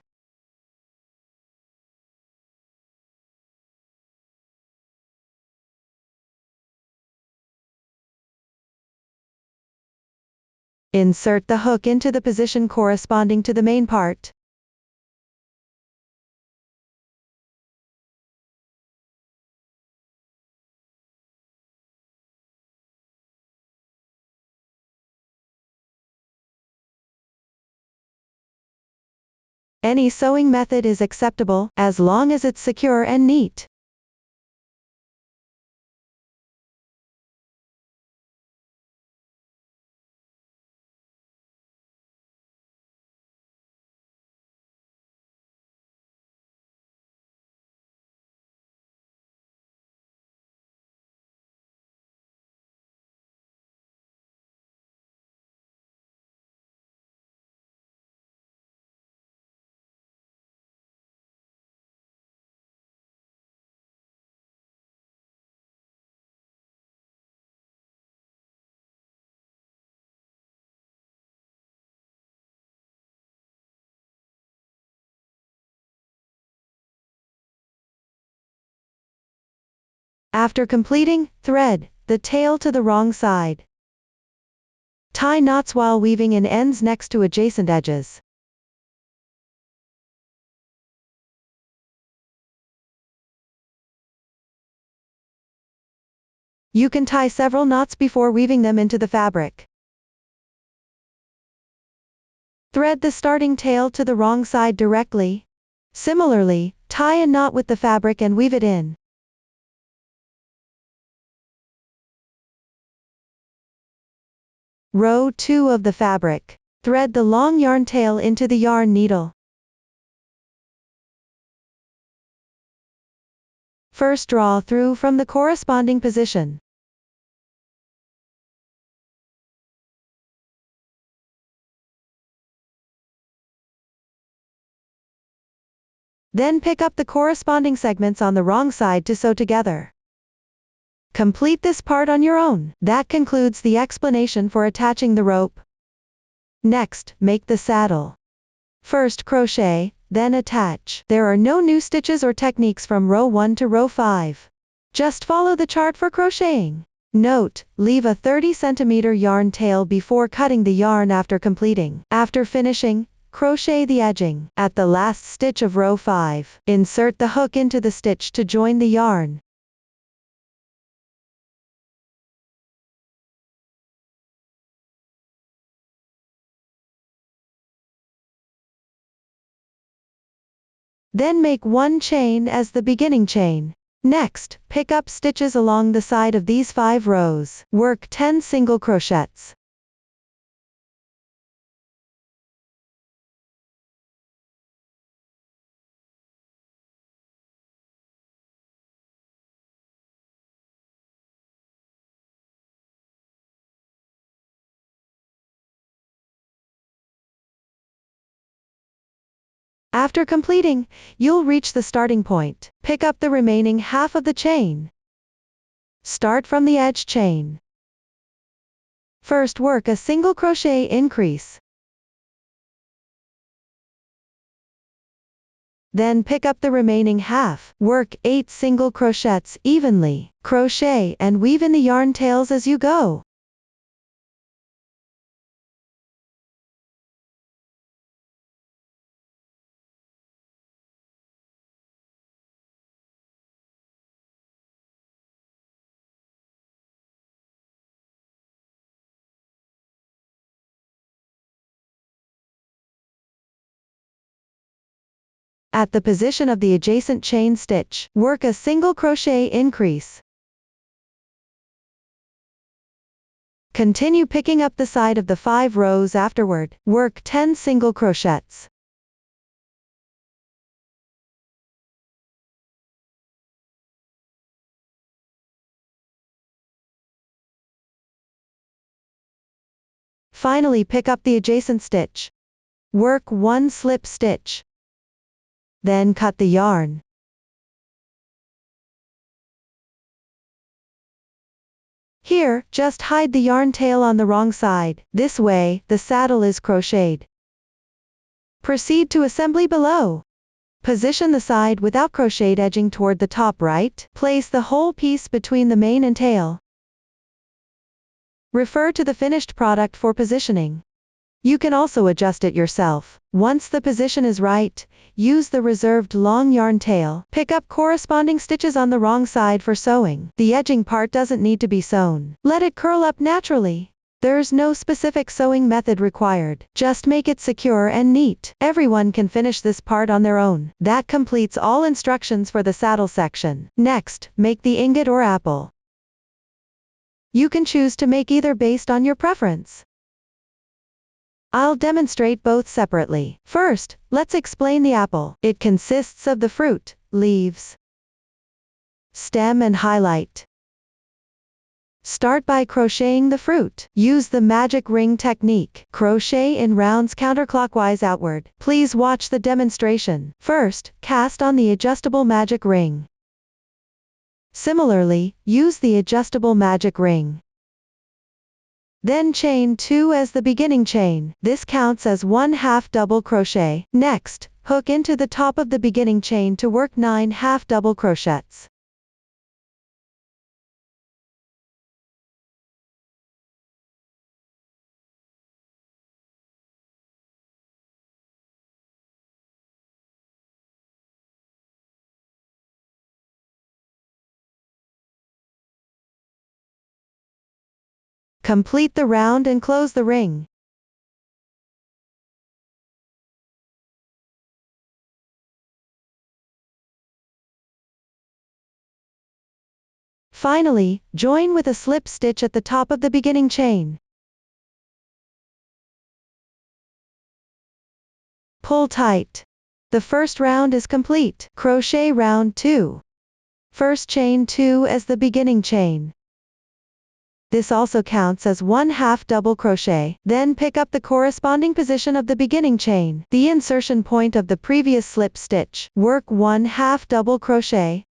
Insert the hook into the position corresponding to the main part. Any sewing method is acceptable, as long as it's secure and neat. After completing, thread the tail to the wrong side. Tie knots while weaving in ends next to adjacent edges. You can tie several knots before weaving them into the fabric. Thread the starting tail to the wrong side directly. Similarly, tie a knot with the fabric and weave it in. Row 2 of the fabric. Thread the long yarn tail into the yarn needle. First draw through from the corresponding position. Then pick up the corresponding segments on the wrong side to sew together. Complete this part on your own. That concludes the explanation for attaching the rope. Next, make the saddle. First crochet, then attach. There are no new stitches or techniques from row 1 to row 5. Just follow the chart for crocheting. Note, leave a 30 cm yarn tail before cutting the yarn after completing. After finishing, crochet the edging. At the last stitch of row 5, insert the hook into the stitch to join the yarn. Then make 1 chain as the beginning chain. Next, pick up stitches along the side of these 5 rows. Work 10 single crochets. After completing, you'll reach the starting point. Pick up the remaining half of the chain. Start from the edge chain. First work a single crochet increase. Then pick up the remaining half. Work 8 single crochets evenly. Crochet and weave in the yarn tails as you go. At the position of the adjacent chain stitch, work a single crochet increase. Continue picking up the side of the 5 rows afterward. Work 10 single crochets. Finally, pick up the adjacent stitch. Work 1 slip stitch. Then cut the yarn. Here, just hide the yarn tail on the wrong side. This way, the saddle is crocheted. Proceed to assembly below. Position the side without crocheted edging toward the top right. Place the whole piece between the mane and tail. Refer to the finished product for positioning. You can also adjust it yourself. Once the position is right, use the reserved long yarn tail. Pick up corresponding stitches on the wrong side for sewing. The edging part doesn't need to be sewn. Let it curl up naturally. There's no specific sewing method required. Just make it secure and neat. Everyone can finish this part on their own. That completes all instructions for the saddle section. Next, make the ingot or apple. You can choose to make either based on your preference. I'll demonstrate both separately. First, let's explain the apple. It consists of the fruit, leaves, stem and highlight. Start by crocheting the fruit. Use the magic ring technique. Crochet in rounds counterclockwise outward. Please watch the demonstration. First, cast on the adjustable magic ring. Similarly, use the adjustable magic ring. Then chain 2 as the beginning chain. This counts as 1/2 double crochet. Next, hook into the top of the beginning chain to work 9 half double crochets. Complete the round and close the ring. Finally, join with a slip stitch at the top of the beginning chain. Pull tight. The first round is complete. Crochet round 2. First chain 2 as the beginning chain. This also counts as 1/2 double crochet. Then pick up the corresponding position of the beginning chain, the insertion point of the previous slip stitch. Work 1/2 double crochet.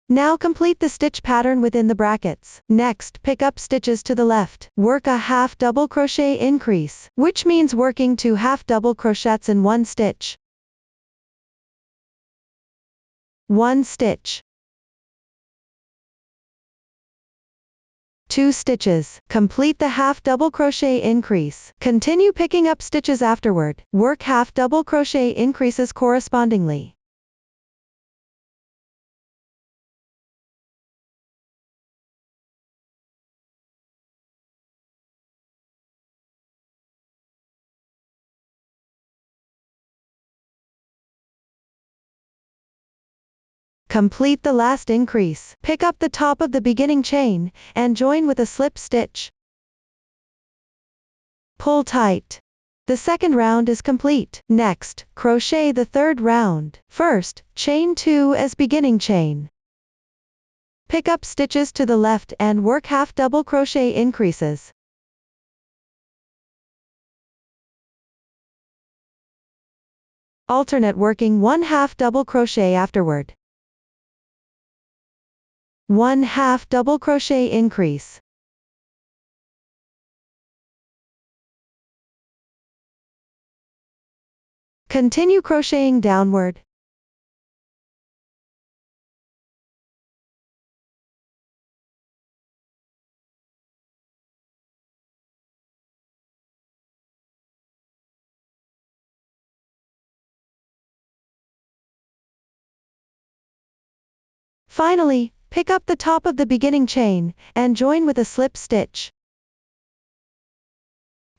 Now complete the stitch pattern within the brackets. Next, pick up stitches to the left. Work a half double crochet increase, which means working 2 half double crochets in one stitch. 1 stitch. 2 stitches. Complete the half double crochet increase. Continue picking up stitches afterward. Work half double crochet increases correspondingly. Complete the last increase. Pick up the top of the beginning chain, and join with a slip stitch. Pull tight. The second round is complete. Next, crochet the third round. First, chain 2 as beginning chain. Pick up stitches to the left and work half double crochet increases. Alternate working 1/2 double crochet afterward. 1/2 double crochet increase. Continue crocheting downward. Finally, pick up the top of the beginning chain, and join with a slip stitch.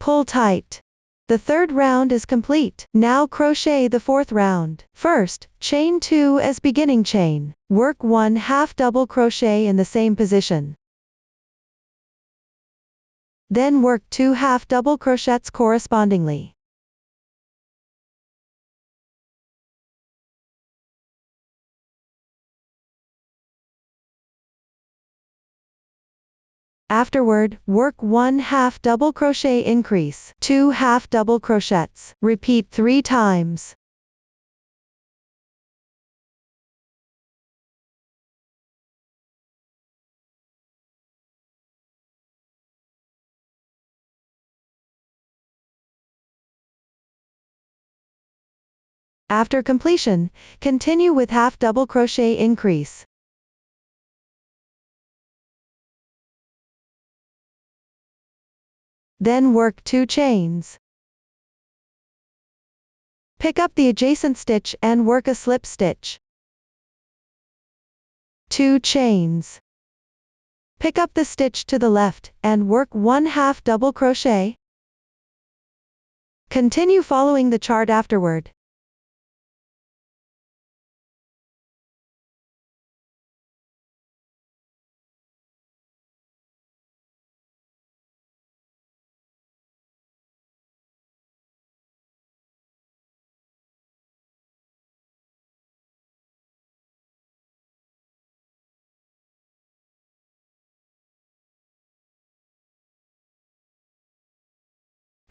Pull tight. The third round is complete. Now crochet the fourth round. First, chain 2 as beginning chain. Work 1/2 double crochet in the same position. Then work 2 half double crochets correspondingly. Afterward, work 1 half double crochet increase, 2 half double crochets. Repeat 3 times. After completion, continue with half double crochet increase. Then work 2 chains. Pick up the adjacent stitch and work a slip stitch. 2 chains. Pick up the stitch to the left and work 1 half double crochet. Continue following the chart afterward.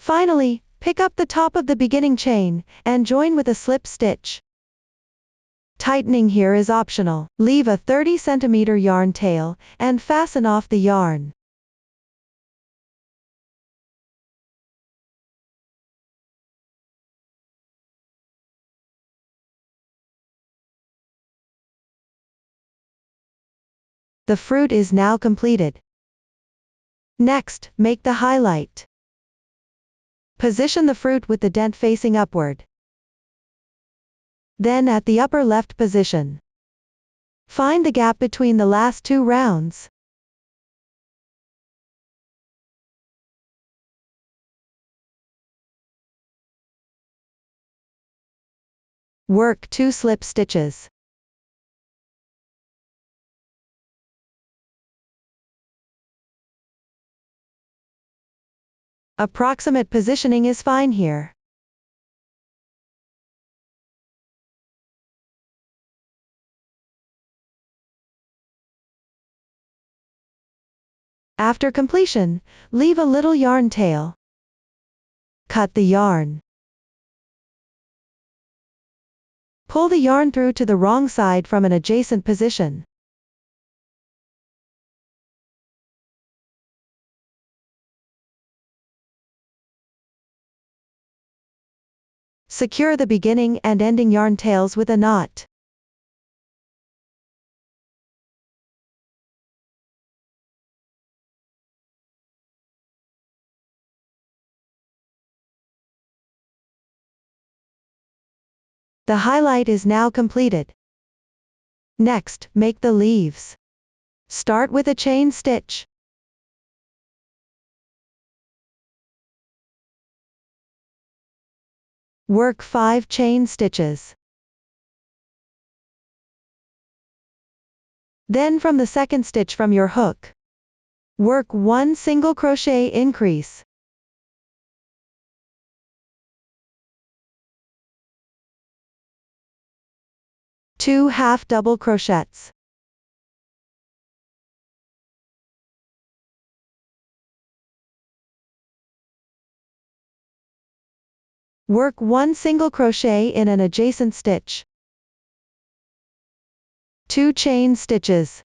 Finally, pick up the top of the beginning chain, and join with a slip stitch. Tightening here is optional. Leave a 30 cm yarn tail, and fasten off the yarn. The fruit is now completed. Next, make the highlight. Position the fruit with the dent facing upward. Then at the upper left position, find the gap between the last 2 rounds. Work 2 slip stitches. Approximate positioning is fine here. After completion, leave a little yarn tail. Cut the yarn. Pull the yarn through to the wrong side from an adjacent position. Secure the beginning and ending yarn tails with a knot. The highlight is now completed. Next, make the leaves. Start with a chain stitch. Work 5 chain stitches. Then from the second stitch from your hook, work 1 single crochet increase. Two half double crochets. Work 1 single crochet in an adjacent stitch. 2 chain stitches.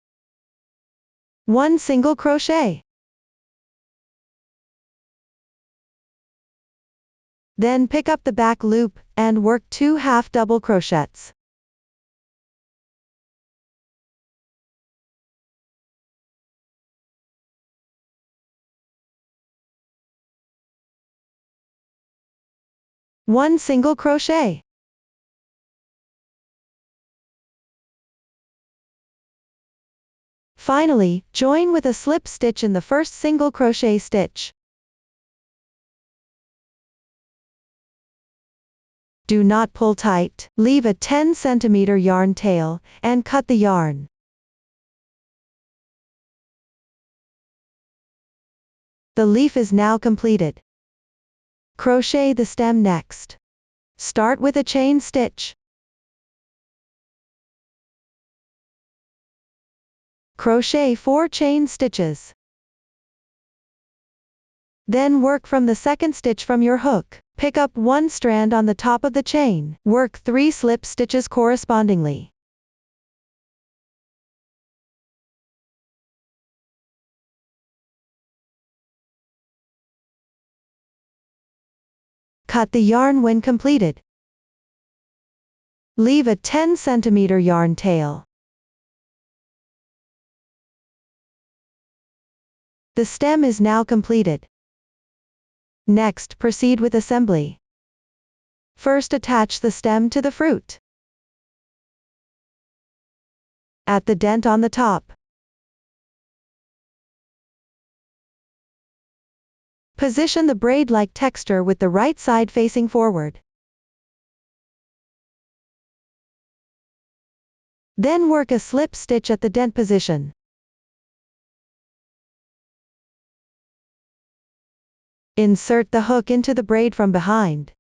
1 single crochet. Then pick up the back loop, and work 2 half double crochets. One single crochet. Finally, join with a slip stitch in the first single crochet stitch. Do not pull tight. Leave a 10 cm yarn tail, and cut the yarn. The leaf is now completed. Crochet the stem next. Start with a chain stitch. Crochet 4 chain stitches. Then work from the second stitch from your hook. Pick up one strand on the top of the chain. Work 3 slip stitches correspondingly. Cut the yarn when completed. Leave a 10 cm yarn tail. The stem is now completed. Next, proceed with assembly. First, attach the stem to the fruit. At the dent on the top, position the braid-like texture with the right side facing forward. Then work a slip stitch at the dent position. Insert the hook into the braid from behind.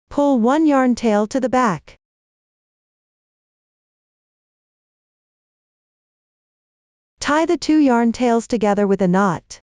Pull one yarn tail to the back. Tie the 2 yarn tails together with a knot.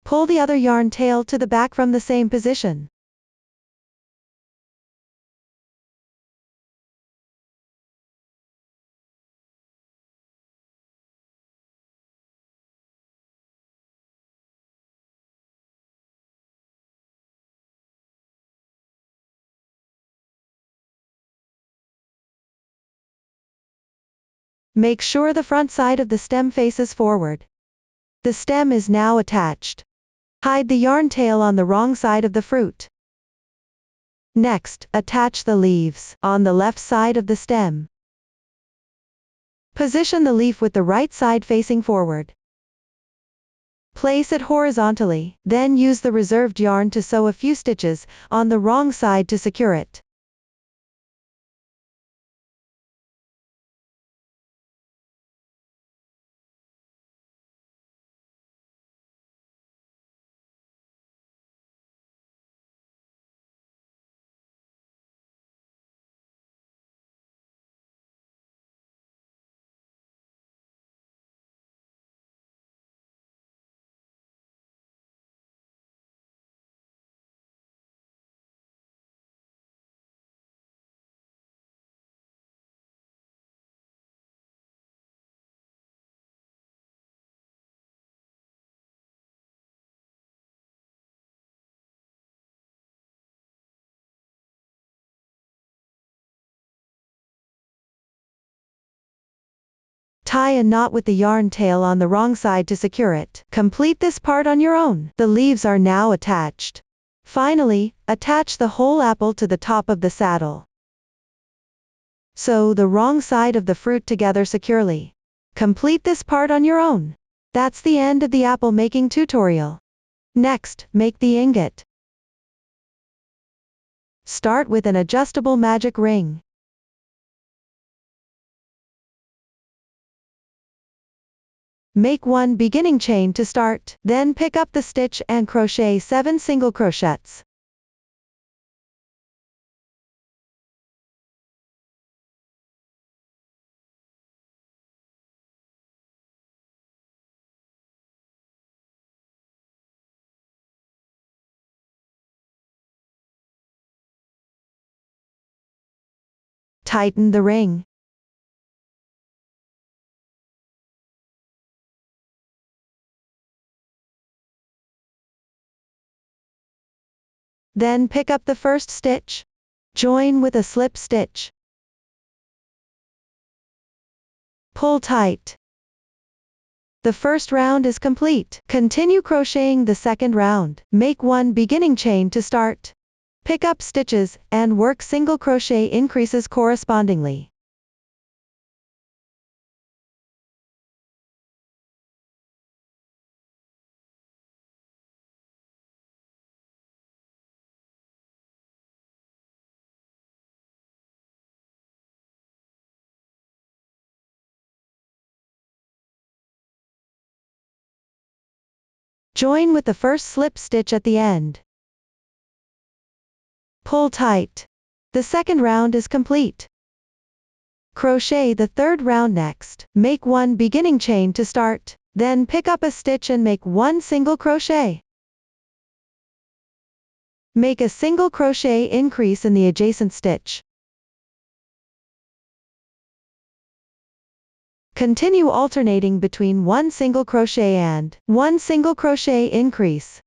Pull the other yarn tail to the back from the same position. Make sure the front side of the stem faces forward. The stem is now attached. Hide the yarn tail on the wrong side of the fruit. Next, attach the leaves on the left side of the stem. Position the leaf with the right side facing forward. Place it horizontally, then use the reserved yarn to sew a few stitches on the wrong side to secure it. Tie a knot with the yarn tail on the wrong side to secure it. Complete this part on your own. The leaves are now attached. Finally, attach the whole apple to the top of the saddle. Sew the wrong side of the fruit together securely. Complete this part on your own. That's the end of the apple making tutorial. Next, make the ingot. Start with an adjustable magic ring. Make 1 beginning chain to start, then pick up the stitch and crochet 7 single crochets. Tighten the ring. Then pick up the first stitch. Join with a slip stitch. Pull tight. The first round is complete. Continue crocheting the second round. Make 1 beginning chain to start. Pick up stitches, and work single crochet increases correspondingly. Join with the first slip stitch at the end. Pull tight. The second round is complete. Crochet the third round next. Make one beginning chain to start, then pick up a stitch and make one single crochet. Make a single crochet increase in the adjacent stitch. Continue alternating between one single crochet and one single crochet increase.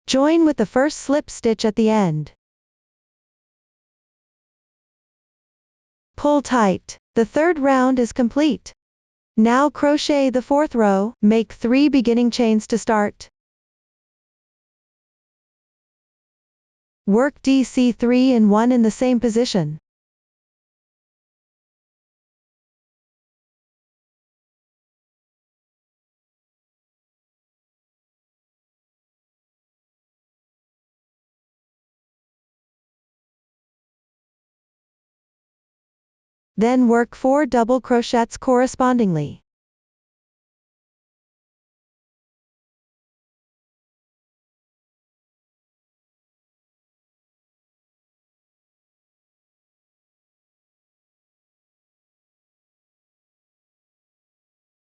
Join with the first slip stitch at the end. Pull tight. The third round is complete. Now crochet the fourth row, make 3 beginning chains to start. Work DC 3 and 1 in the same position. Then work 4 double crochets correspondingly.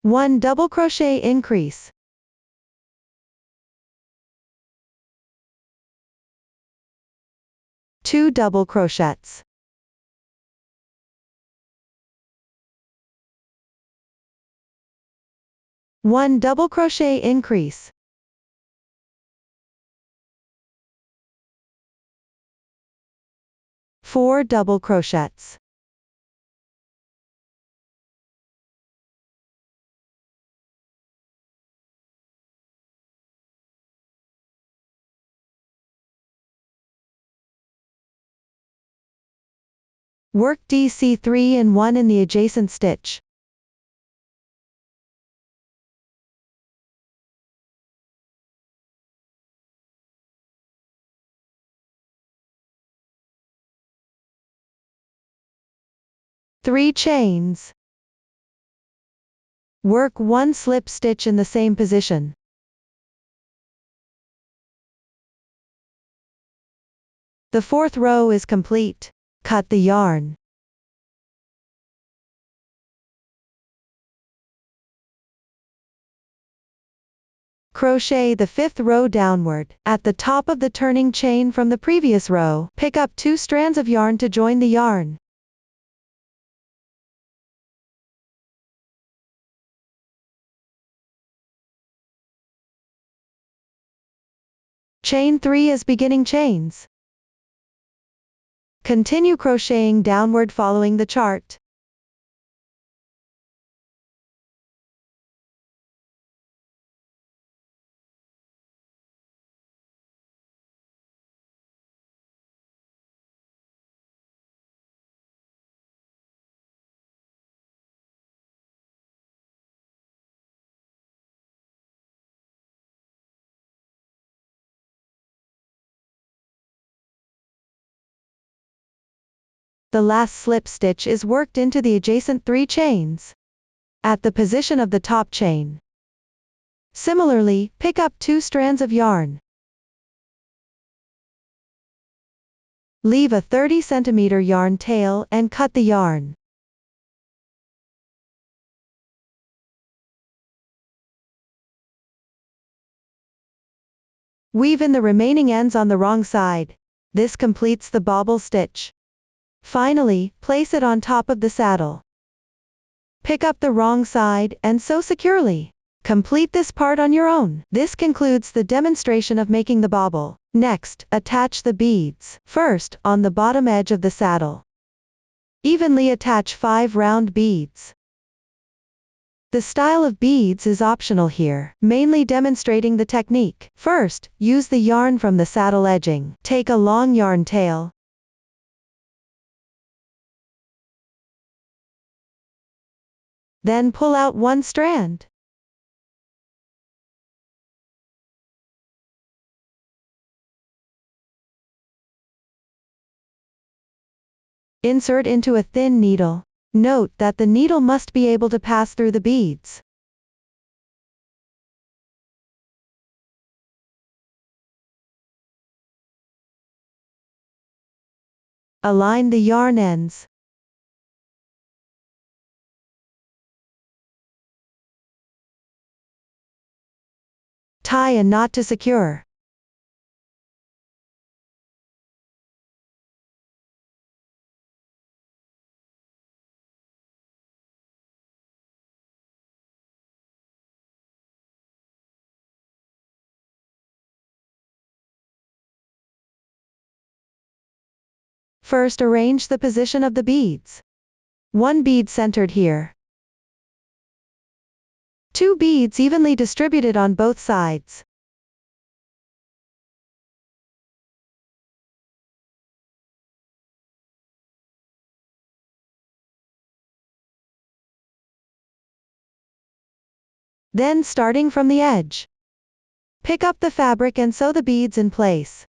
One double crochet increase. Two double crochets. One double crochet increase. Four double crochets. Work DC 3 and 1 in the adjacent stitch. Three chains. Work 1 slip stitch in the same position. The fourth row is complete. Cut the yarn. Crochet the fifth row downward. At the top of the turning chain from the previous row, pick up 2 strands of yarn to join the yarn. Chain 3 as beginning chains. Continue crocheting downward following the chart. The last slip stitch is worked into the adjacent 3 chains at the position of the top chain. Similarly, pick up 2 strands of yarn. Leave a 30 cm yarn tail and cut the yarn. Weave in the remaining ends on the wrong side. This completes the bobble stitch. Finally, place it on top of the saddle. Pick up the wrong side and sew securely. Complete this part on your own. This concludes the demonstration of making the bobble. Next, attach the beads. First, on the bottom edge of the saddle. Evenly attach 5 round beads. The style of beads is optional here, mainly demonstrating the technique. First, use the yarn from the saddle edging. Take a long yarn tail. Then pull out 1 strand. Insert into a thin needle. Note that the needle must be able to pass through the beads. Align the yarn ends. Tie a knot to secure. First, arrange the position of the beads. 1 bead centered here. 2 beads evenly distributed on both sides. Then, starting from the edge, pick up the fabric and sew the beads in place.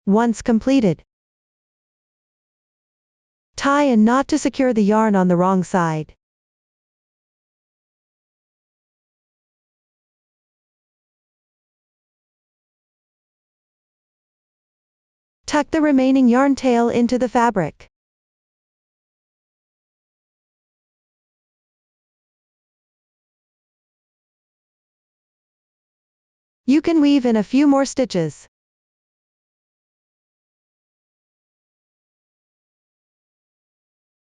Once completed, tie a knot to secure the yarn on the wrong side. Tuck the remaining yarn tail into the fabric. You can weave in a few more stitches.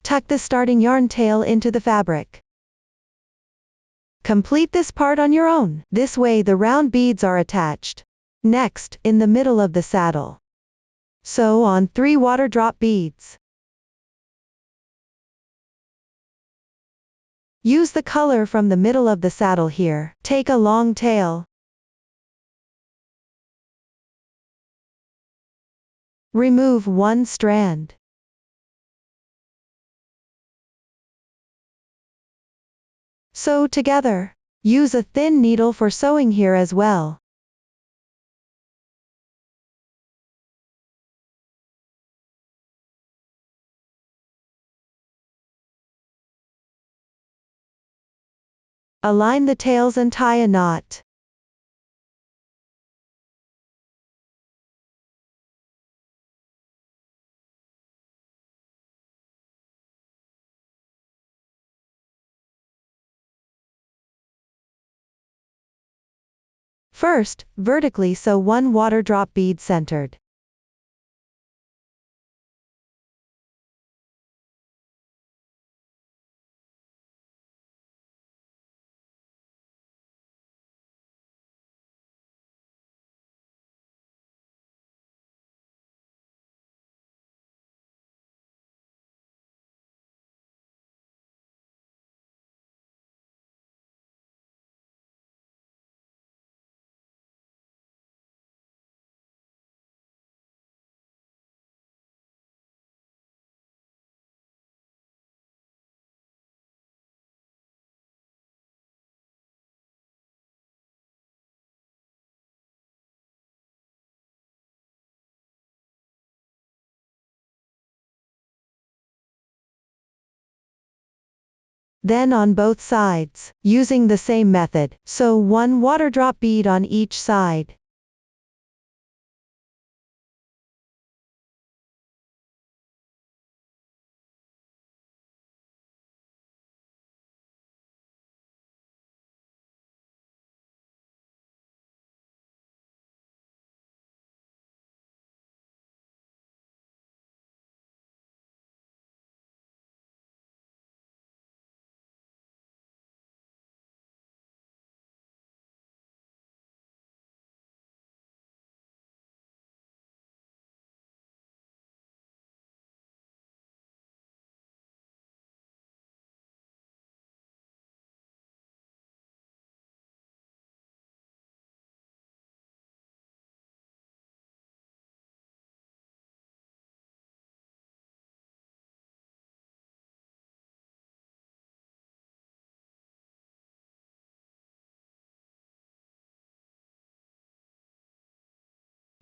Tuck the starting yarn tail into the fabric. Complete this part on your own. This way the round beads are attached. Next, in the middle of the saddle, sew on 3 water drop beads. Use the color from the middle of the saddle here. Take a long tail. Remove 1 strand. Sew together. Use a thin needle for sewing here as well. Align the tails and tie a knot. First, vertically sew 1 water drop bead centered. Then on both sides, using the same method, sew 1 water drop bead on each side.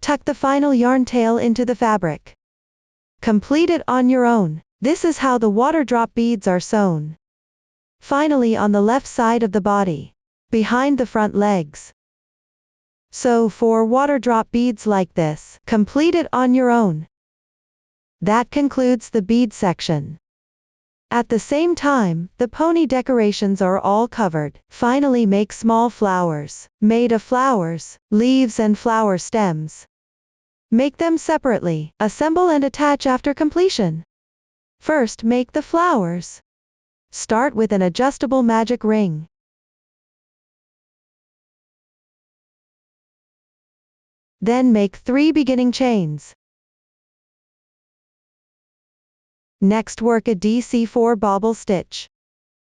Tuck the final yarn tail into the fabric. Complete it on your own. This is how the water drop beads are sewn. Finally, on the left side of the body, behind the front legs, sew 4 water drop beads like this. Complete it on your own. That concludes the bead section. At the same time, the pony decorations are all covered. Finally, make small flowers, made of flowers, leaves and flower stems. Make them separately. Assemble and attach after completion. First, make the flowers. Start with an adjustable magic ring. Then make 3 beginning chains. Next, work a DC4 bobble stitch.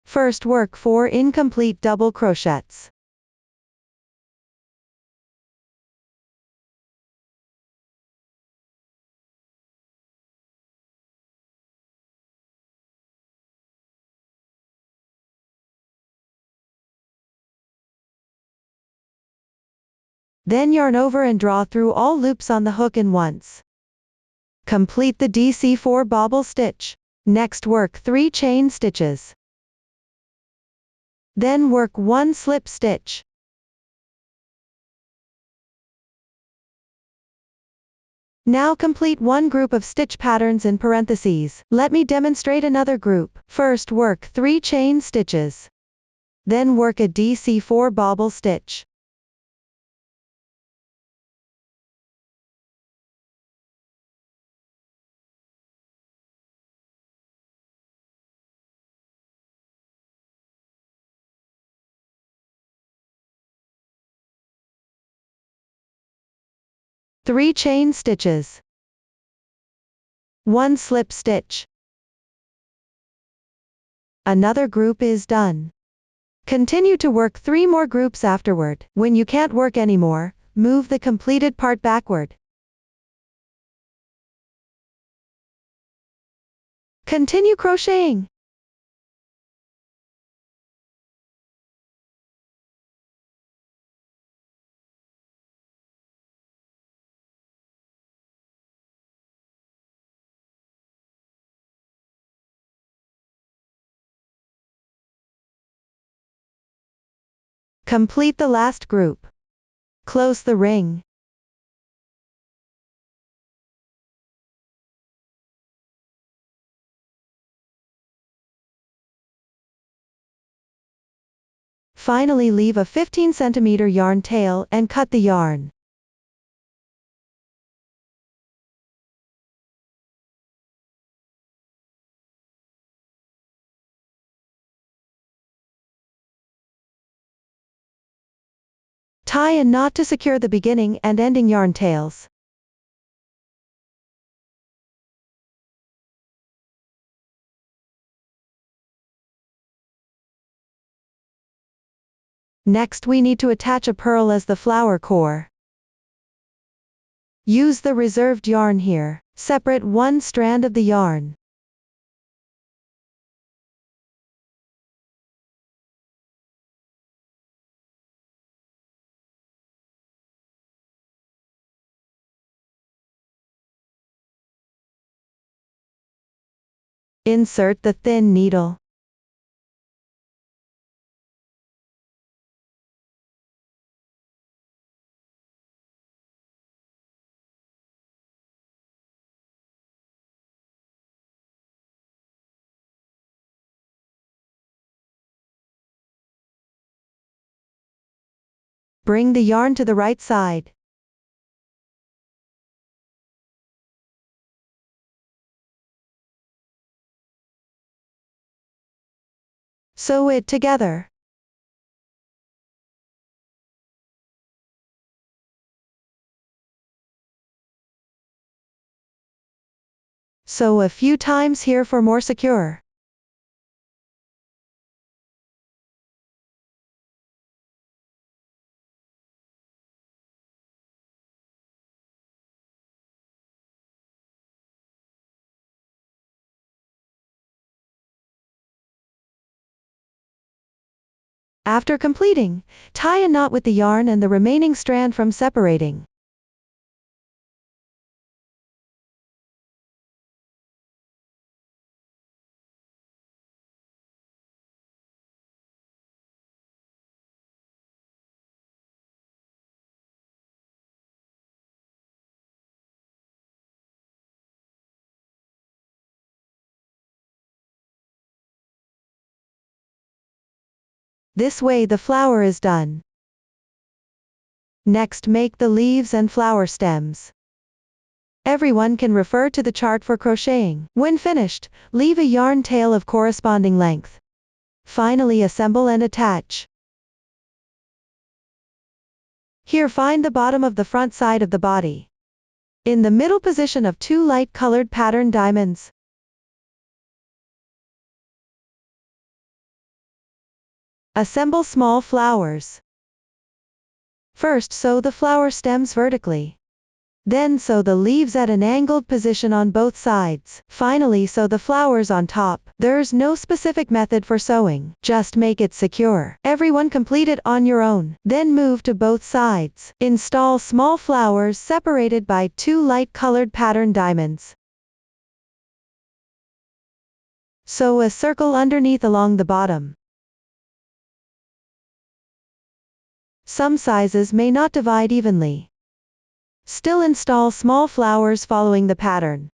First, work 4 incomplete double crochets. Then yarn over and draw through all loops on the hook in once. Complete the DC4 bobble stitch. Next, work 3 chain stitches. Then work 1 slip stitch. Now complete 1 group of stitch patterns in parentheses. Let me demonstrate another group. First, work 3 chain stitches. Then work a DC4 bobble stitch. Three chain stitches. 1 slip stitch. Another group is done. Continue to work 3 more groups afterward. When you can't work anymore, move the completed part backward. Continue crocheting. Complete the last group. Close the ring. Finally, leave a 15 cm yarn tail and cut the yarn. Tie a knot to secure the beginning and ending yarn tails. Next, we need to attach a purl as the flower core. Use the reserved yarn here. Separate 1 strand of the yarn. Insert the thin needle. Bring the yarn to the right side. Sew it together. Sew a few times here for more secure. After completing, tie a knot with the yarn and the remaining strand from separating. This way the flower is done. Next, make the leaves and flower stems. Everyone can refer to the chart for crocheting. When finished, leave a yarn tail of corresponding length. Finally, assemble and attach. Here, find the bottom of the front side of the body. In the middle position of 2 light colored pattern diamonds. Assemble small flowers. First, sew the flower stems vertically. Then sew the leaves at an angled position on both sides. Finally, sew the flowers on top. There's no specific method for sewing, just make it secure. Everyone complete it on your own. Then move to both sides. Install small flowers separated by 2 light colored pattern diamonds. Sew a circle underneath along the bottom. Some sizes may not divide evenly. Still, install small flowers following the pattern.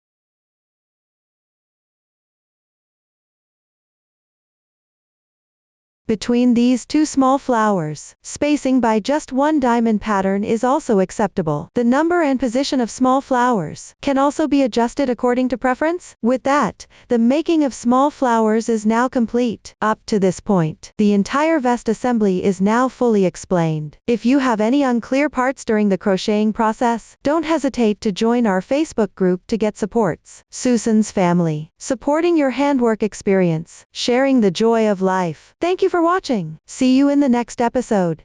Between these 2 small flowers, spacing by just 1 diamond pattern is also acceptable. The number and position of small flowers can also be adjusted according to preference. With that, the making of small flowers is now complete. Up to this point, the entire vest assembly is now fully explained. If you have any unclear parts during the crocheting process, don't hesitate to join our Facebook group to get supports. Susan's family, supporting your handwork experience, sharing the joy of life. Thank you for watching. See you in the next episode.